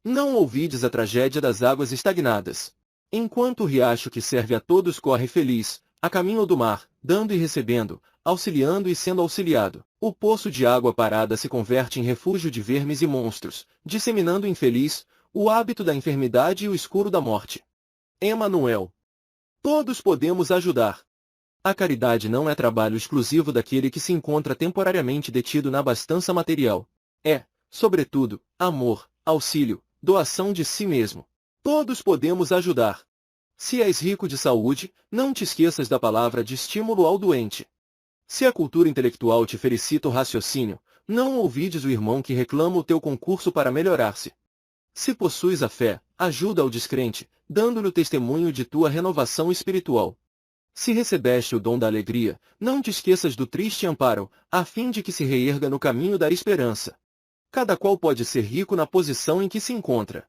Não ouvides a tragédia das águas estagnadas. Enquanto o riacho que serve a todos corre feliz, a caminho do mar, dando e recebendo, auxiliando e sendo auxiliado, o poço de água parada se converte em refúgio de vermes e monstros, disseminando infeliz, o hábito da enfermidade e o escuro da morte. Emanuel. Todos podemos ajudar. A caridade não é trabalho exclusivo daquele que se encontra temporariamente detido na abastança material. É, sobretudo, amor, auxílio, doação de si mesmo. Todos podemos ajudar. Se és rico de saúde, não te esqueças da palavra de estímulo ao doente. Se a cultura intelectual te felicita o raciocínio, não ouvides o irmão que reclama o teu concurso para melhorar-se. Se possuis a fé, ajuda ao descrente, dando-lhe o testemunho de tua renovação espiritual. Se recebeste o dom da alegria, não te esqueças do triste amparo, a fim de que se reerga no caminho da esperança. Cada qual pode ser rico na posição em que se encontra.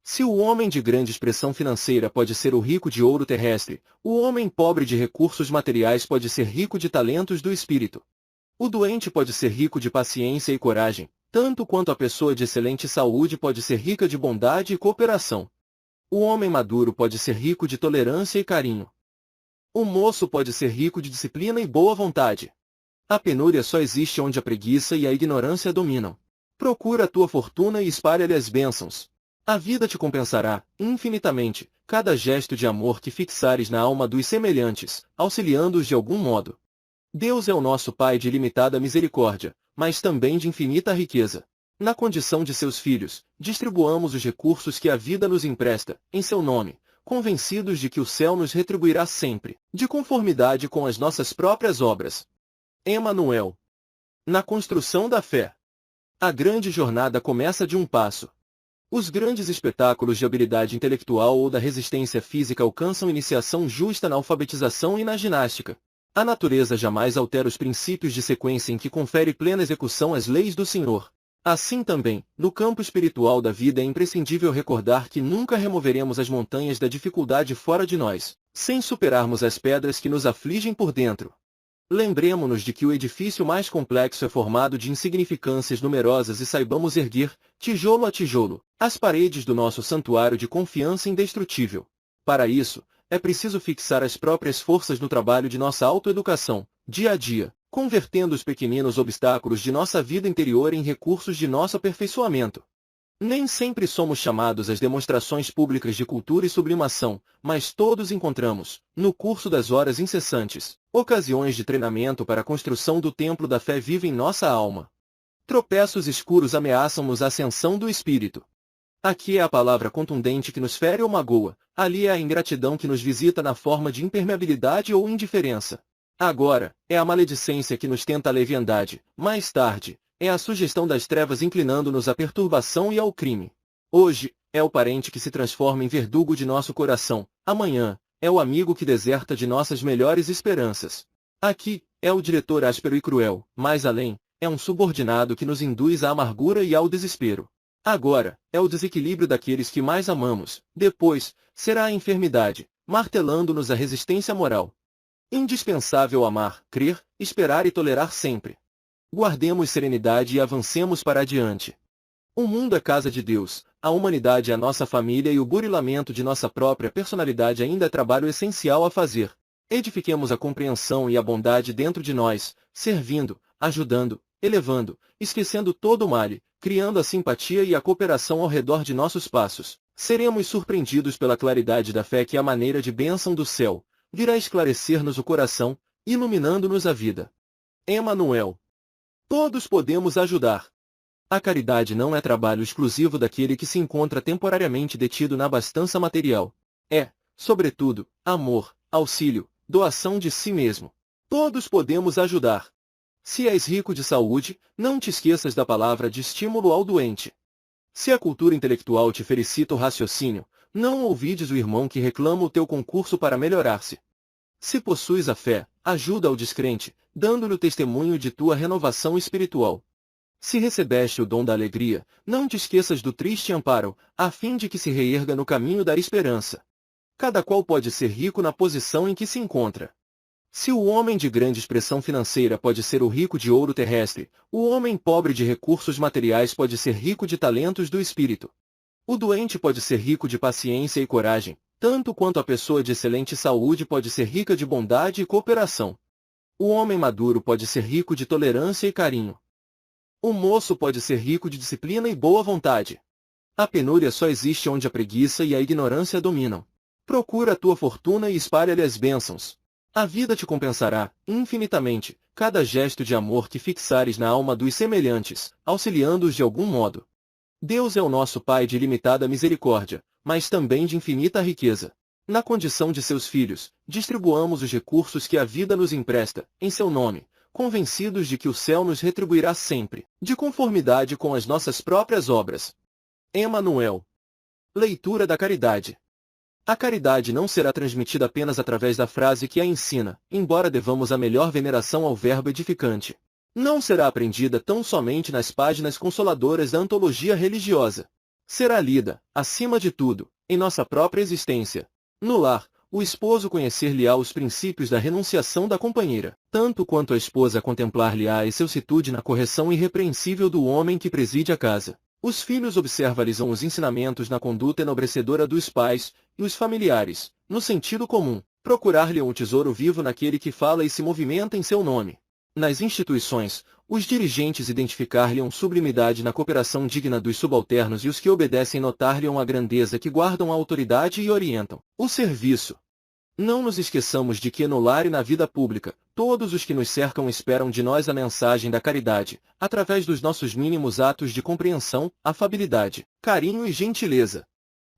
Se o homem de grande expressão financeira pode ser o rico de ouro terrestre, o homem pobre de recursos materiais pode ser rico de talentos do espírito. O doente pode ser rico de paciência e coragem, tanto quanto a pessoa de excelente saúde pode ser rica de bondade e cooperação. O homem maduro pode ser rico de tolerância e carinho. O moço pode ser rico de disciplina e boa vontade. A penúria só existe onde a preguiça e a ignorância dominam. Procura a tua fortuna e espalha-lhe as bênçãos. A vida te compensará, infinitamente, cada gesto de amor que fixares na alma dos semelhantes, auxiliando-os de algum modo. Deus é o nosso Pai de ilimitada misericórdia, mas também de infinita riqueza. Na condição de seus filhos, distribuamos os recursos que a vida nos empresta, em seu nome, convencidos de que o céu nos retribuirá sempre, de conformidade com as nossas próprias obras. Emanuel. Na construção da fé. A grande jornada começa de um passo. Os grandes espetáculos de habilidade intelectual ou da resistência física alcançam iniciação justa na alfabetização e na ginástica. A natureza jamais altera os princípios de sequência em que confere plena execução às leis do Senhor. Assim também, no campo espiritual da vida é imprescindível recordar que nunca removeremos as montanhas da dificuldade fora de nós, sem superarmos as pedras que nos afligem por dentro. Lembremo-nos de que o edifício mais complexo é formado de insignificâncias numerosas e saibamos erguer, tijolo a tijolo, as paredes do nosso santuário de confiança indestrutível. Para isso, é preciso fixar as próprias forças no trabalho de nossa autoeducação, dia a dia, convertendo os pequeninos obstáculos de nossa vida interior em recursos de nosso aperfeiçoamento. Nem sempre somos chamados às demonstrações públicas de cultura e sublimação, mas todos encontramos, no curso das horas incessantes, ocasiões de treinamento para a construção do templo da fé viva em nossa alma. Tropeços escuros ameaçam-nos a ascensão do espírito. Aqui é a palavra contundente que nos fere ou magoa, ali é a ingratidão que nos visita na forma de impermeabilidade ou indiferença. Agora, é a maledicência que nos tenta a leviandade, mais tarde, é a sugestão das trevas inclinando-nos à perturbação e ao crime. Hoje, é o parente que se transforma em verdugo de nosso coração. Amanhã, é o amigo que deserta de nossas melhores esperanças. Aqui, é o diretor áspero e cruel. Mais além, é um subordinado que nos induz à amargura e ao desespero. Agora, é o desequilíbrio daqueles que mais amamos. Depois, será a enfermidade, martelando-nos a resistência moral. Indispensável amar, crer, esperar e tolerar sempre. Guardemos serenidade e avancemos para adiante. O mundo é casa de Deus, a humanidade é a nossa família e o burilamento de nossa própria personalidade ainda é trabalho essencial a fazer. Edifiquemos a compreensão e a bondade dentro de nós, servindo, ajudando, elevando, esquecendo todo o mal, criando a simpatia e a cooperação ao redor de nossos passos. Seremos surpreendidos pela claridade da fé que é a maneira de bênção do céu, virá esclarecer-nos o coração, iluminando-nos a vida. Emanuel. Todos podemos ajudar. A caridade não é trabalho exclusivo daquele que se encontra temporariamente detido na abastança material. É, sobretudo, amor, auxílio, doação de si mesmo. Todos podemos ajudar. Se és rico de saúde, não te esqueças da palavra de estímulo ao doente. Se a cultura intelectual te felicita o raciocínio, não ouvides o irmão que reclama o teu concurso para melhorar-se. Se possuis a fé, ajuda ao descrente, dando-lhe o testemunho de tua renovação espiritual. Se recebeste o dom da alegria, não te esqueças do triste amparo, a fim de que se reerga no caminho da esperança. Cada qual pode ser rico na posição em que se encontra. Se o homem de grande expressão financeira pode ser o rico de ouro terrestre, o homem pobre de recursos materiais pode ser rico de talentos do espírito. O doente pode ser rico de paciência e coragem, tanto quanto a pessoa de excelente saúde pode ser rica de bondade e cooperação. O homem maduro pode ser rico de tolerância e carinho. O moço pode ser rico de disciplina e boa vontade. A penúria só existe onde a preguiça e a ignorância dominam. Procura a tua fortuna e espalha-lhe as bênçãos. A vida te compensará, infinitamente, cada gesto de amor que fixares na alma dos semelhantes, auxiliando-os de algum modo. Deus é o nosso Pai de ilimitada misericórdia, mas também de infinita riqueza. Na condição de seus filhos, distribuamos os recursos que a vida nos empresta, em seu nome, convencidos de que o céu nos retribuirá sempre, de conformidade com as nossas próprias obras. Emanuel. Leitura da caridade. A caridade não será transmitida apenas através da frase que a ensina, embora devamos a melhor veneração ao verbo edificante. Não será aprendida tão somente nas páginas consoladoras da antologia religiosa. Será lida, acima de tudo, em nossa própria existência. No lar, o esposo conhecer-lhe-á os princípios da renunciação da companheira, tanto quanto a esposa contemplar-lhe-á a excelsitude na correção irrepreensível do homem que preside a casa. Os filhos observam os ensinamentos na conduta enobrecedora dos pais, e os familiares, no sentido comum, procurar-lhe um tesouro vivo naquele que fala e se movimenta em seu nome. Nas instituições, os dirigentes identificar-lhe sublimidade na cooperação digna dos subalternos e os que obedecem notar-lhe a grandeza que guardam a autoridade e orientam o serviço. Não nos esqueçamos de que no lar e na vida pública, todos os que nos cercam esperam de nós a mensagem da caridade, através dos nossos mínimos atos de compreensão, afabilidade, carinho e gentileza.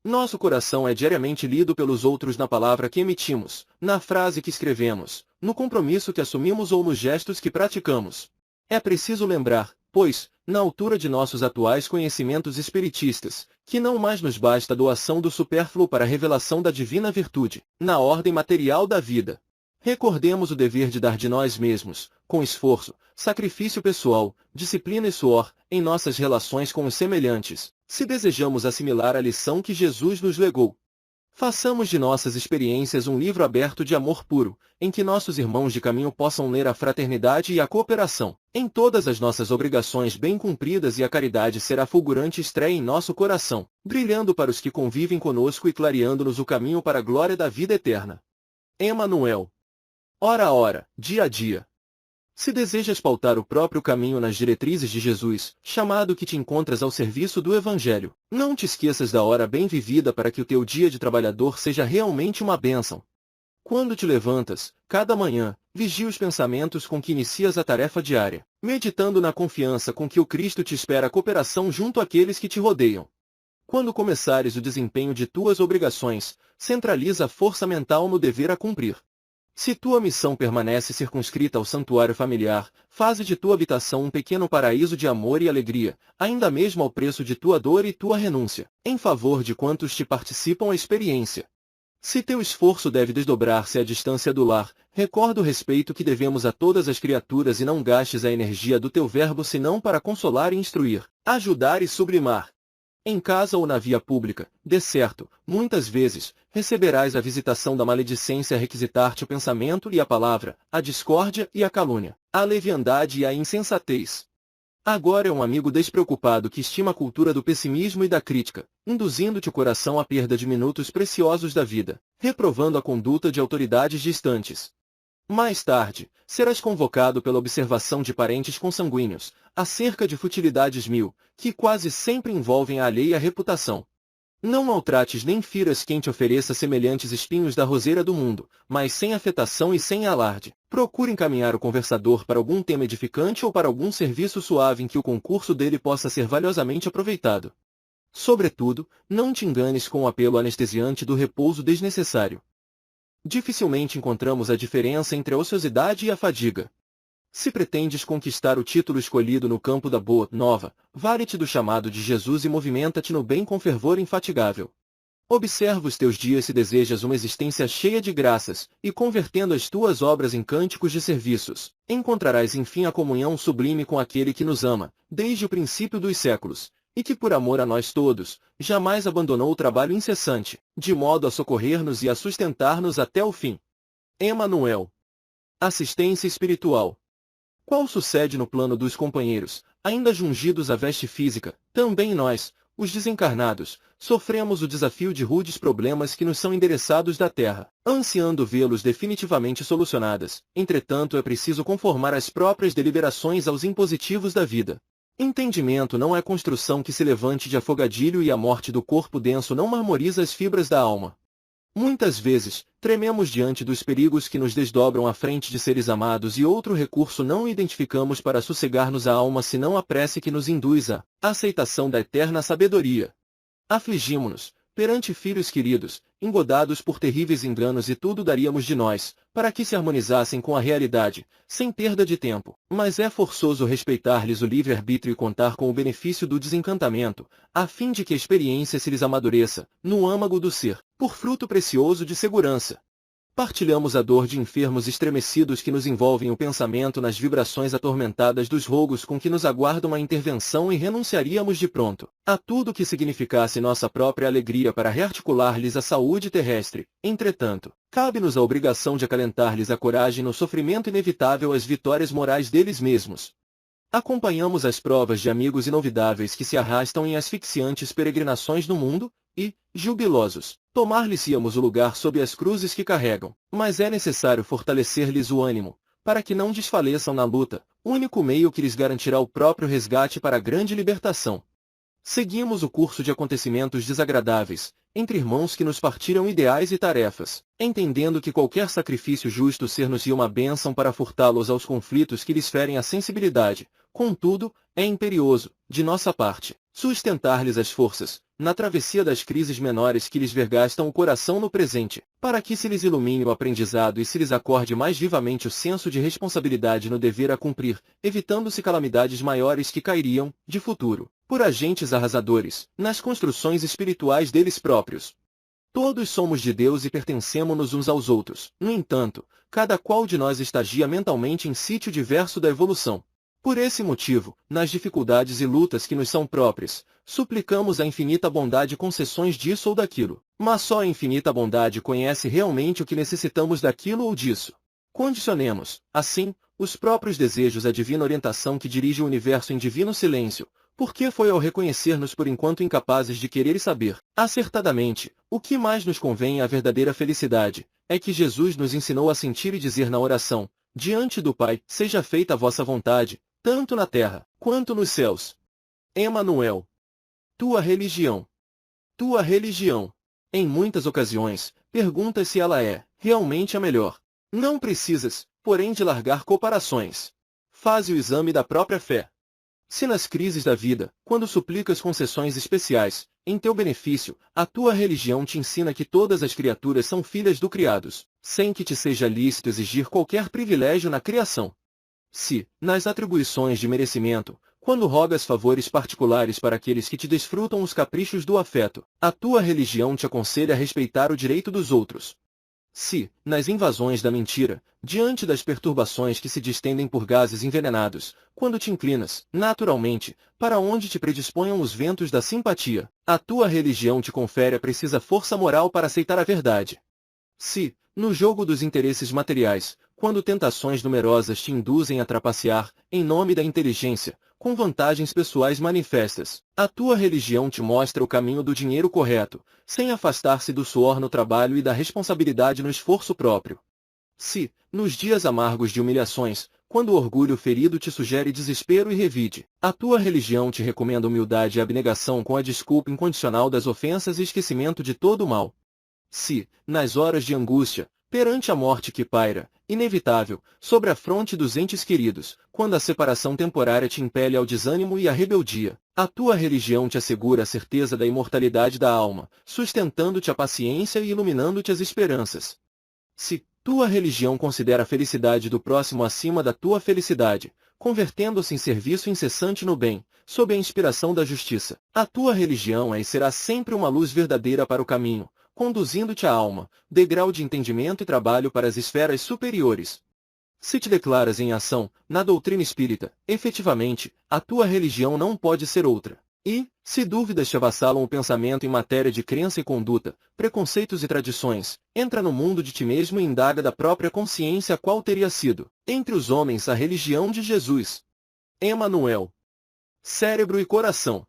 Nosso coração é diariamente lido pelos outros na palavra que emitimos, na frase que escrevemos, no compromisso que assumimos ou nos gestos que praticamos. É preciso lembrar, pois, na altura de nossos atuais conhecimentos espiritistas, que não mais nos basta a doação do supérfluo para a revelação da divina virtude, na ordem material da vida. Recordemos o dever de dar de nós mesmos, com esforço, sacrifício pessoal, disciplina e suor, em nossas relações com os semelhantes, se desejamos assimilar a lição que Jesus nos legou. Façamos de nossas experiências um livro aberto de amor puro, em que nossos irmãos de caminho possam ler a fraternidade e a cooperação, em todas as nossas obrigações bem cumpridas, e a caridade será fulgurante estreia em nosso coração, brilhando para os que convivem conosco e clareando-nos o caminho para a glória da vida eterna. Emanuel. Hora a hora, dia a dia. Se desejas pautar o próprio caminho nas diretrizes de Jesus, chamado que te encontras ao serviço do Evangelho, não te esqueças da hora bem vivida para que o teu dia de trabalhador seja realmente uma bênção. Quando te levantas, cada manhã, vigia os pensamentos com que inicias a tarefa diária, meditando na confiança com que o Cristo te espera a cooperação junto àqueles que te rodeiam. Quando começares o desempenho de tuas obrigações, centraliza a força mental no dever a cumprir. Se tua missão permanece circunscrita ao santuário familiar, faze de tua habitação um pequeno paraíso de amor e alegria, ainda mesmo ao preço de tua dor e tua renúncia, em favor de quantos te participam a experiência. Se teu esforço deve desdobrar-se à distância do lar, recorda o respeito que devemos a todas as criaturas e não gastes a energia do teu verbo senão para consolar e instruir, ajudar e sublimar. Em casa ou na via pública, de certo, muitas vezes, receberás a visitação da maledicência a requisitar-te o pensamento e a palavra, a discórdia e a calúnia, a leviandade e a insensatez. Agora é um amigo despreocupado que estima a cultura do pessimismo e da crítica, induzindo-te o coração à perda de minutos preciosos da vida, reprovando a conduta de autoridades distantes. Mais tarde, serás convocado pela observação de parentes consanguíneos, acerca de futilidades mil, que quase sempre envolvem a alheia reputação. Não maltrates nem firas quem te ofereça semelhantes espinhos da roseira do mundo, mas sem afetação e sem alarde. Procure encaminhar o conversador para algum tema edificante ou para algum serviço suave em que o concurso dele possa ser valiosamente aproveitado. Sobretudo, não te enganes com o apelo anestesiante do repouso desnecessário. Dificilmente encontramos a diferença entre a ociosidade e a fadiga. Se pretendes conquistar o título escolhido no campo da boa nova, vale-te do chamado de Jesus e movimenta-te no bem com fervor infatigável. Observa os teus dias se desejas uma existência cheia de graças, e convertendo as tuas obras em cânticos de serviços, encontrarás enfim a comunhão sublime com aquele que nos ama, desde o princípio dos séculos, e que por amor a nós todos, jamais abandonou o trabalho incessante, de modo a socorrer-nos e a sustentar-nos até o fim. Emanuel. Assistência espiritual. Qual sucede no plano dos companheiros, ainda jungidos à veste física, também nós, os desencarnados, sofremos o desafio de rudes problemas que nos são endereçados da terra, ansiando vê-los definitivamente solucionadas. Entretanto, é preciso conformar as próprias deliberações aos impositivos da vida. Entendimento não é construção que se levante de afogadilho e a morte do corpo denso não marmoriza as fibras da alma. Muitas vezes, trememos diante dos perigos que nos desdobram à frente de seres amados e outro recurso não identificamos para sossegar-nos a alma senão a prece que nos induz à aceitação da eterna sabedoria. Afligimo-nos, perante filhos queridos, engodados por terríveis enganos e tudo daríamos de nós, para que se harmonizassem com a realidade, sem perda de tempo. Mas é forçoso respeitar-lhes o livre-arbítrio e contar com o benefício do desencantamento, a fim de que a experiência se lhes amadureça, no âmago do ser, por fruto precioso de segurança. Partilhamos a dor de enfermos estremecidos que nos envolvem o pensamento nas vibrações atormentadas dos rogos com que nos aguardam a intervenção e renunciaríamos de pronto a tudo que significasse nossa própria alegria para rearticular-lhes a saúde terrestre. Entretanto, cabe-nos a obrigação de acalentar-lhes a coragem no sofrimento inevitável às vitórias morais deles mesmos. Acompanhamos as provas de amigos inovidáveis que se arrastam em asfixiantes peregrinações no mundo, e, jubilosos, tomar-lhes-íamos o lugar sob as cruzes que carregam, mas é necessário fortalecer-lhes o ânimo, para que não desfaleçam na luta, único meio que lhes garantirá o próprio resgate para a grande libertação. Seguimos o curso de acontecimentos desagradáveis, entre irmãos que nos partiram ideais e tarefas, entendendo que qualquer sacrifício justo ser-nos-ia uma bênção para furtá-los aos conflitos que lhes ferem a sensibilidade. Contudo, é imperioso, de nossa parte, sustentar-lhes as forças, na travessia das crises menores que lhes vergastam o coração no presente, para que se lhes ilumine o aprendizado e se lhes acorde mais vivamente o senso de responsabilidade no dever a cumprir, evitando-se calamidades maiores que cairiam, de futuro, por agentes arrasadores, nas construções espirituais deles próprios. Todos somos de Deus e pertencemos-nos uns aos outros. No entanto, cada qual de nós estagia mentalmente em sítio diverso da evolução. Por esse motivo, nas dificuldades e lutas que nos são próprias, suplicamos a infinita bondade concessões disso ou daquilo. Mas só a infinita bondade conhece realmente o que necessitamos daquilo ou disso. Condicionemos, assim, os próprios desejos à divina orientação que dirige o universo em divino silêncio, porque foi ao reconhecer-nos por enquanto incapazes de querer e saber, acertadamente, o que mais nos convém à verdadeira felicidade, é que Jesus nos ensinou a sentir e dizer na oração, diante do Pai, seja feita a vossa vontade, tanto na terra, quanto nos céus. Emanuel. Tua religião. Tua religião. Em muitas ocasiões, perguntas se ela é, realmente a melhor. Não precisas, porém de largar comparações. Faze o exame da própria fé. Se nas crises da vida, quando suplicas concessões especiais, em teu benefício, a tua religião te ensina que todas as criaturas são filhas do Criados, sem que te seja lícito exigir qualquer privilégio na criação. Se, nas atribuições de merecimento, quando rogas favores particulares para aqueles que te desfrutam os caprichos do afeto, a tua religião te aconselha a respeitar o direito dos outros. Se, nas invasões da mentira, diante das perturbações que se distendem por gases envenenados, quando te inclinas, naturalmente, para onde te predisponham os ventos da simpatia, a tua religião te confere a precisa força moral para aceitar a verdade. Se, no jogo dos interesses materiais, quando tentações numerosas te induzem a trapacear, em nome da inteligência, com vantagens pessoais manifestas, a tua religião te mostra o caminho do dinheiro correto, sem afastar-se do suor no trabalho e da responsabilidade no esforço próprio. Se, nos dias amargos de humilhações, quando o orgulho ferido te sugere desespero e revide, a tua religião te recomenda humildade e abnegação com a desculpa incondicional das ofensas e esquecimento de todo o mal. Se, nas horas de angústia, perante a morte que paira, inevitável, sobre a fronte dos entes queridos, quando a separação temporária te impele ao desânimo e à rebeldia, a tua religião te assegura a certeza da imortalidade da alma, sustentando-te a paciência e iluminando-te as esperanças. Se, tua religião considera a felicidade do próximo acima da tua felicidade, convertendo-se em serviço incessante no bem, sob a inspiração da justiça, a tua religião é e será sempre uma luz verdadeira para o caminho, conduzindo-te à alma, degrau de entendimento e trabalho para as esferas superiores. Se te declaras em ação, na doutrina espírita, efetivamente, a tua religião não pode ser outra. E, se dúvidas te avassalam o pensamento em matéria de crença e conduta, preconceitos e tradições, entra no mundo de ti mesmo e indaga da própria consciência qual teria sido, entre os homens, a religião de Jesus. Emanuel. Cérebro e coração.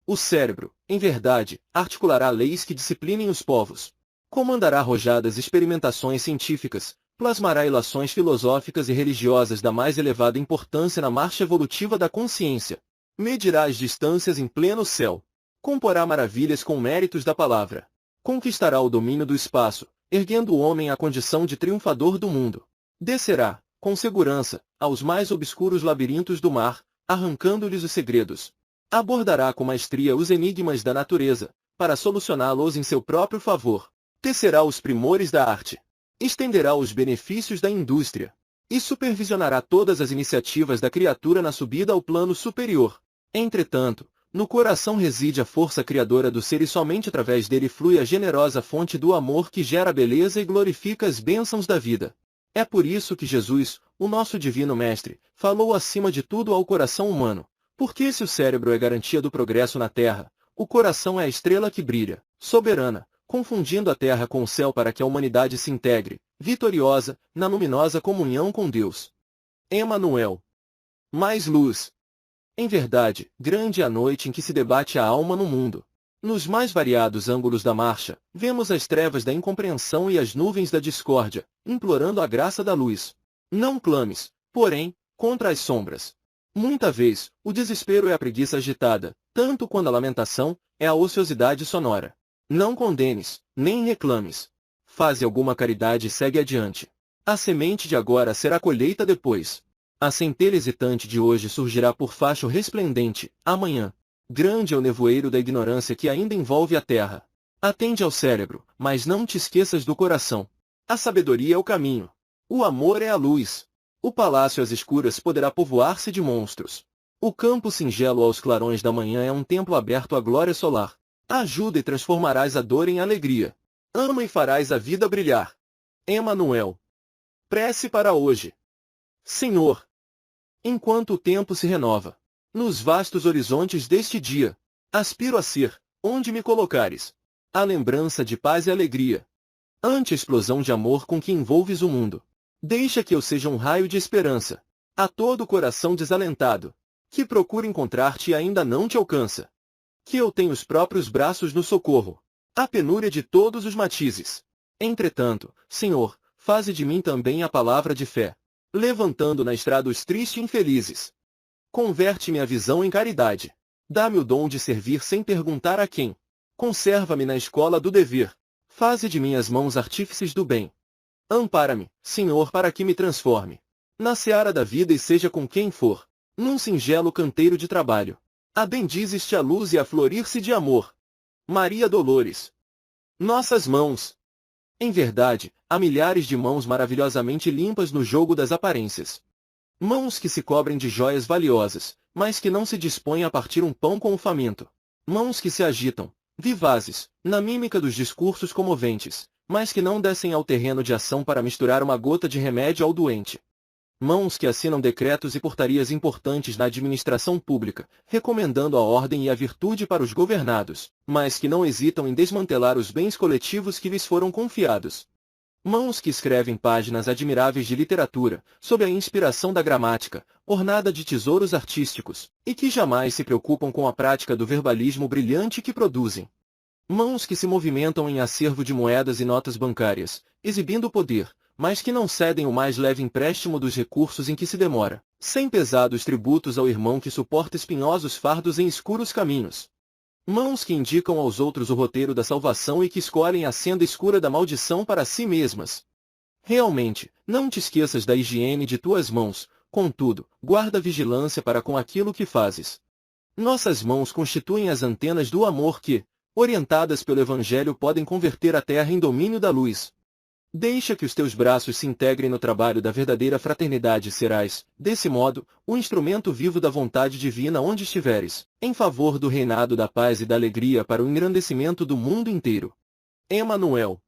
O cérebro, em verdade, articulará leis que disciplinem os povos. Comandará arrojadas experimentações científicas, plasmará ilações filosóficas e religiosas da mais elevada importância na marcha evolutiva da consciência. Medirá as distâncias em pleno céu. Comporá maravilhas com méritos da palavra. Conquistará o domínio do espaço, erguendo o homem à condição de triunfador do mundo. Descerá, com segurança, aos mais obscuros labirintos do mar, arrancando-lhes os segredos. Abordará com maestria os enigmas da natureza, para solucioná-los em seu próprio favor. Tecerá os primores da arte. Estenderá os benefícios da indústria. E supervisionará todas as iniciativas da criatura na subida ao plano superior. Entretanto, no coração reside a força criadora do ser e somente através dele flui a generosa fonte do amor que gera a beleza e glorifica as bênçãos da vida. É por isso que Jesus, o nosso divino mestre, falou acima de tudo ao coração humano. Porque se o cérebro é garantia do progresso na Terra, o coração é a estrela que brilha, soberana, confundindo a Terra com o céu para que a humanidade se integre, vitoriosa, na luminosa comunhão com Deus. Emanuel. Mais luz. Em verdade, grande é a noite em que se debate a alma no mundo. Nos mais variados ângulos da marcha, vemos as trevas da incompreensão e as nuvens da discórdia, implorando a graça da luz. Não clames, porém, contra as sombras. Muita vez, o desespero é a preguiça agitada, tanto quando a lamentação é a ociosidade sonora. Não condenes, nem reclames. Faze alguma caridade e segue adiante. A semente de agora será colheita depois. A centelha hesitante de hoje surgirá por facho resplendente, amanhã. Grande é o nevoeiro da ignorância que ainda envolve a terra. Atende ao cérebro, mas não te esqueças do coração. A sabedoria é o caminho. O amor é a luz. O palácio às escuras poderá povoar-se de monstros. O campo singelo aos clarões da manhã é um templo aberto à glória solar. Ajuda e transformarás a dor em alegria. Ama e farás a vida brilhar. Emanuel. Prece para hoje. Senhor, enquanto o tempo se renova. Nos vastos horizontes deste dia, aspiro a ser, onde me colocares, a lembrança de paz e alegria. Ante a explosão de amor com que envolves o mundo, deixa que eu seja um raio de esperança, a todo o coração desalentado, que procura encontrar-te e ainda não te alcança. Que eu tenha os próprios braços no socorro, a penúria de todos os matizes. Entretanto, Senhor, faze de mim também a palavra de fé, levantando na estrada os tristes e infelizes. Converte-me a visão em caridade. Dá-me o dom de servir sem perguntar a quem. Conserva-me na escola do dever. Faze de mim as mãos artífices do bem. Ampara-me, Senhor, para que me transforme na seara da vida e seja com quem for, num singelo canteiro de trabalho. A bendizes-te a luz e a florir-se de amor. Maria Dolores. Nossas mãos. Em verdade, há milhares de mãos maravilhosamente limpas no jogo das aparências. Mãos que se cobrem de joias valiosas, mas que não se dispõem a partir um pão com o faminto. Mãos que se agitam, vivazes, na mímica dos discursos comoventes, mas que não descem ao terreno de ação para misturar uma gota de remédio ao doente. Mãos que assinam decretos e portarias importantes na administração pública, recomendando a ordem e a virtude para os governados, mas que não hesitam em desmantelar os bens coletivos que lhes foram confiados. Mãos que escrevem páginas admiráveis de literatura, sob a inspiração da gramática, ornada de tesouros artísticos, e que jamais se preocupam com a prática do verbalismo brilhante que produzem. Mãos que se movimentam em acervo de moedas e notas bancárias, exibindo poder, mas que não cedem o mais leve empréstimo dos recursos em que se demora, sem pesados tributos ao irmão que suporta espinhosos fardos em escuros caminhos. Mãos que indicam aos outros o roteiro da salvação e que escolhem a senda escura da maldição para si mesmas. Realmente, não te esqueças da higiene de tuas mãos, contudo, guarda vigilância para com aquilo que fazes. Nossas mãos constituem as antenas do amor que, orientadas pelo Evangelho, podem converter a terra em domínio da luz. Deixa que os teus braços se integrem no trabalho da verdadeira fraternidade e serás, desse modo, o instrumento vivo da vontade divina onde estiveres, em favor do reinado da paz e da alegria para o engrandecimento do mundo inteiro. Emanuel.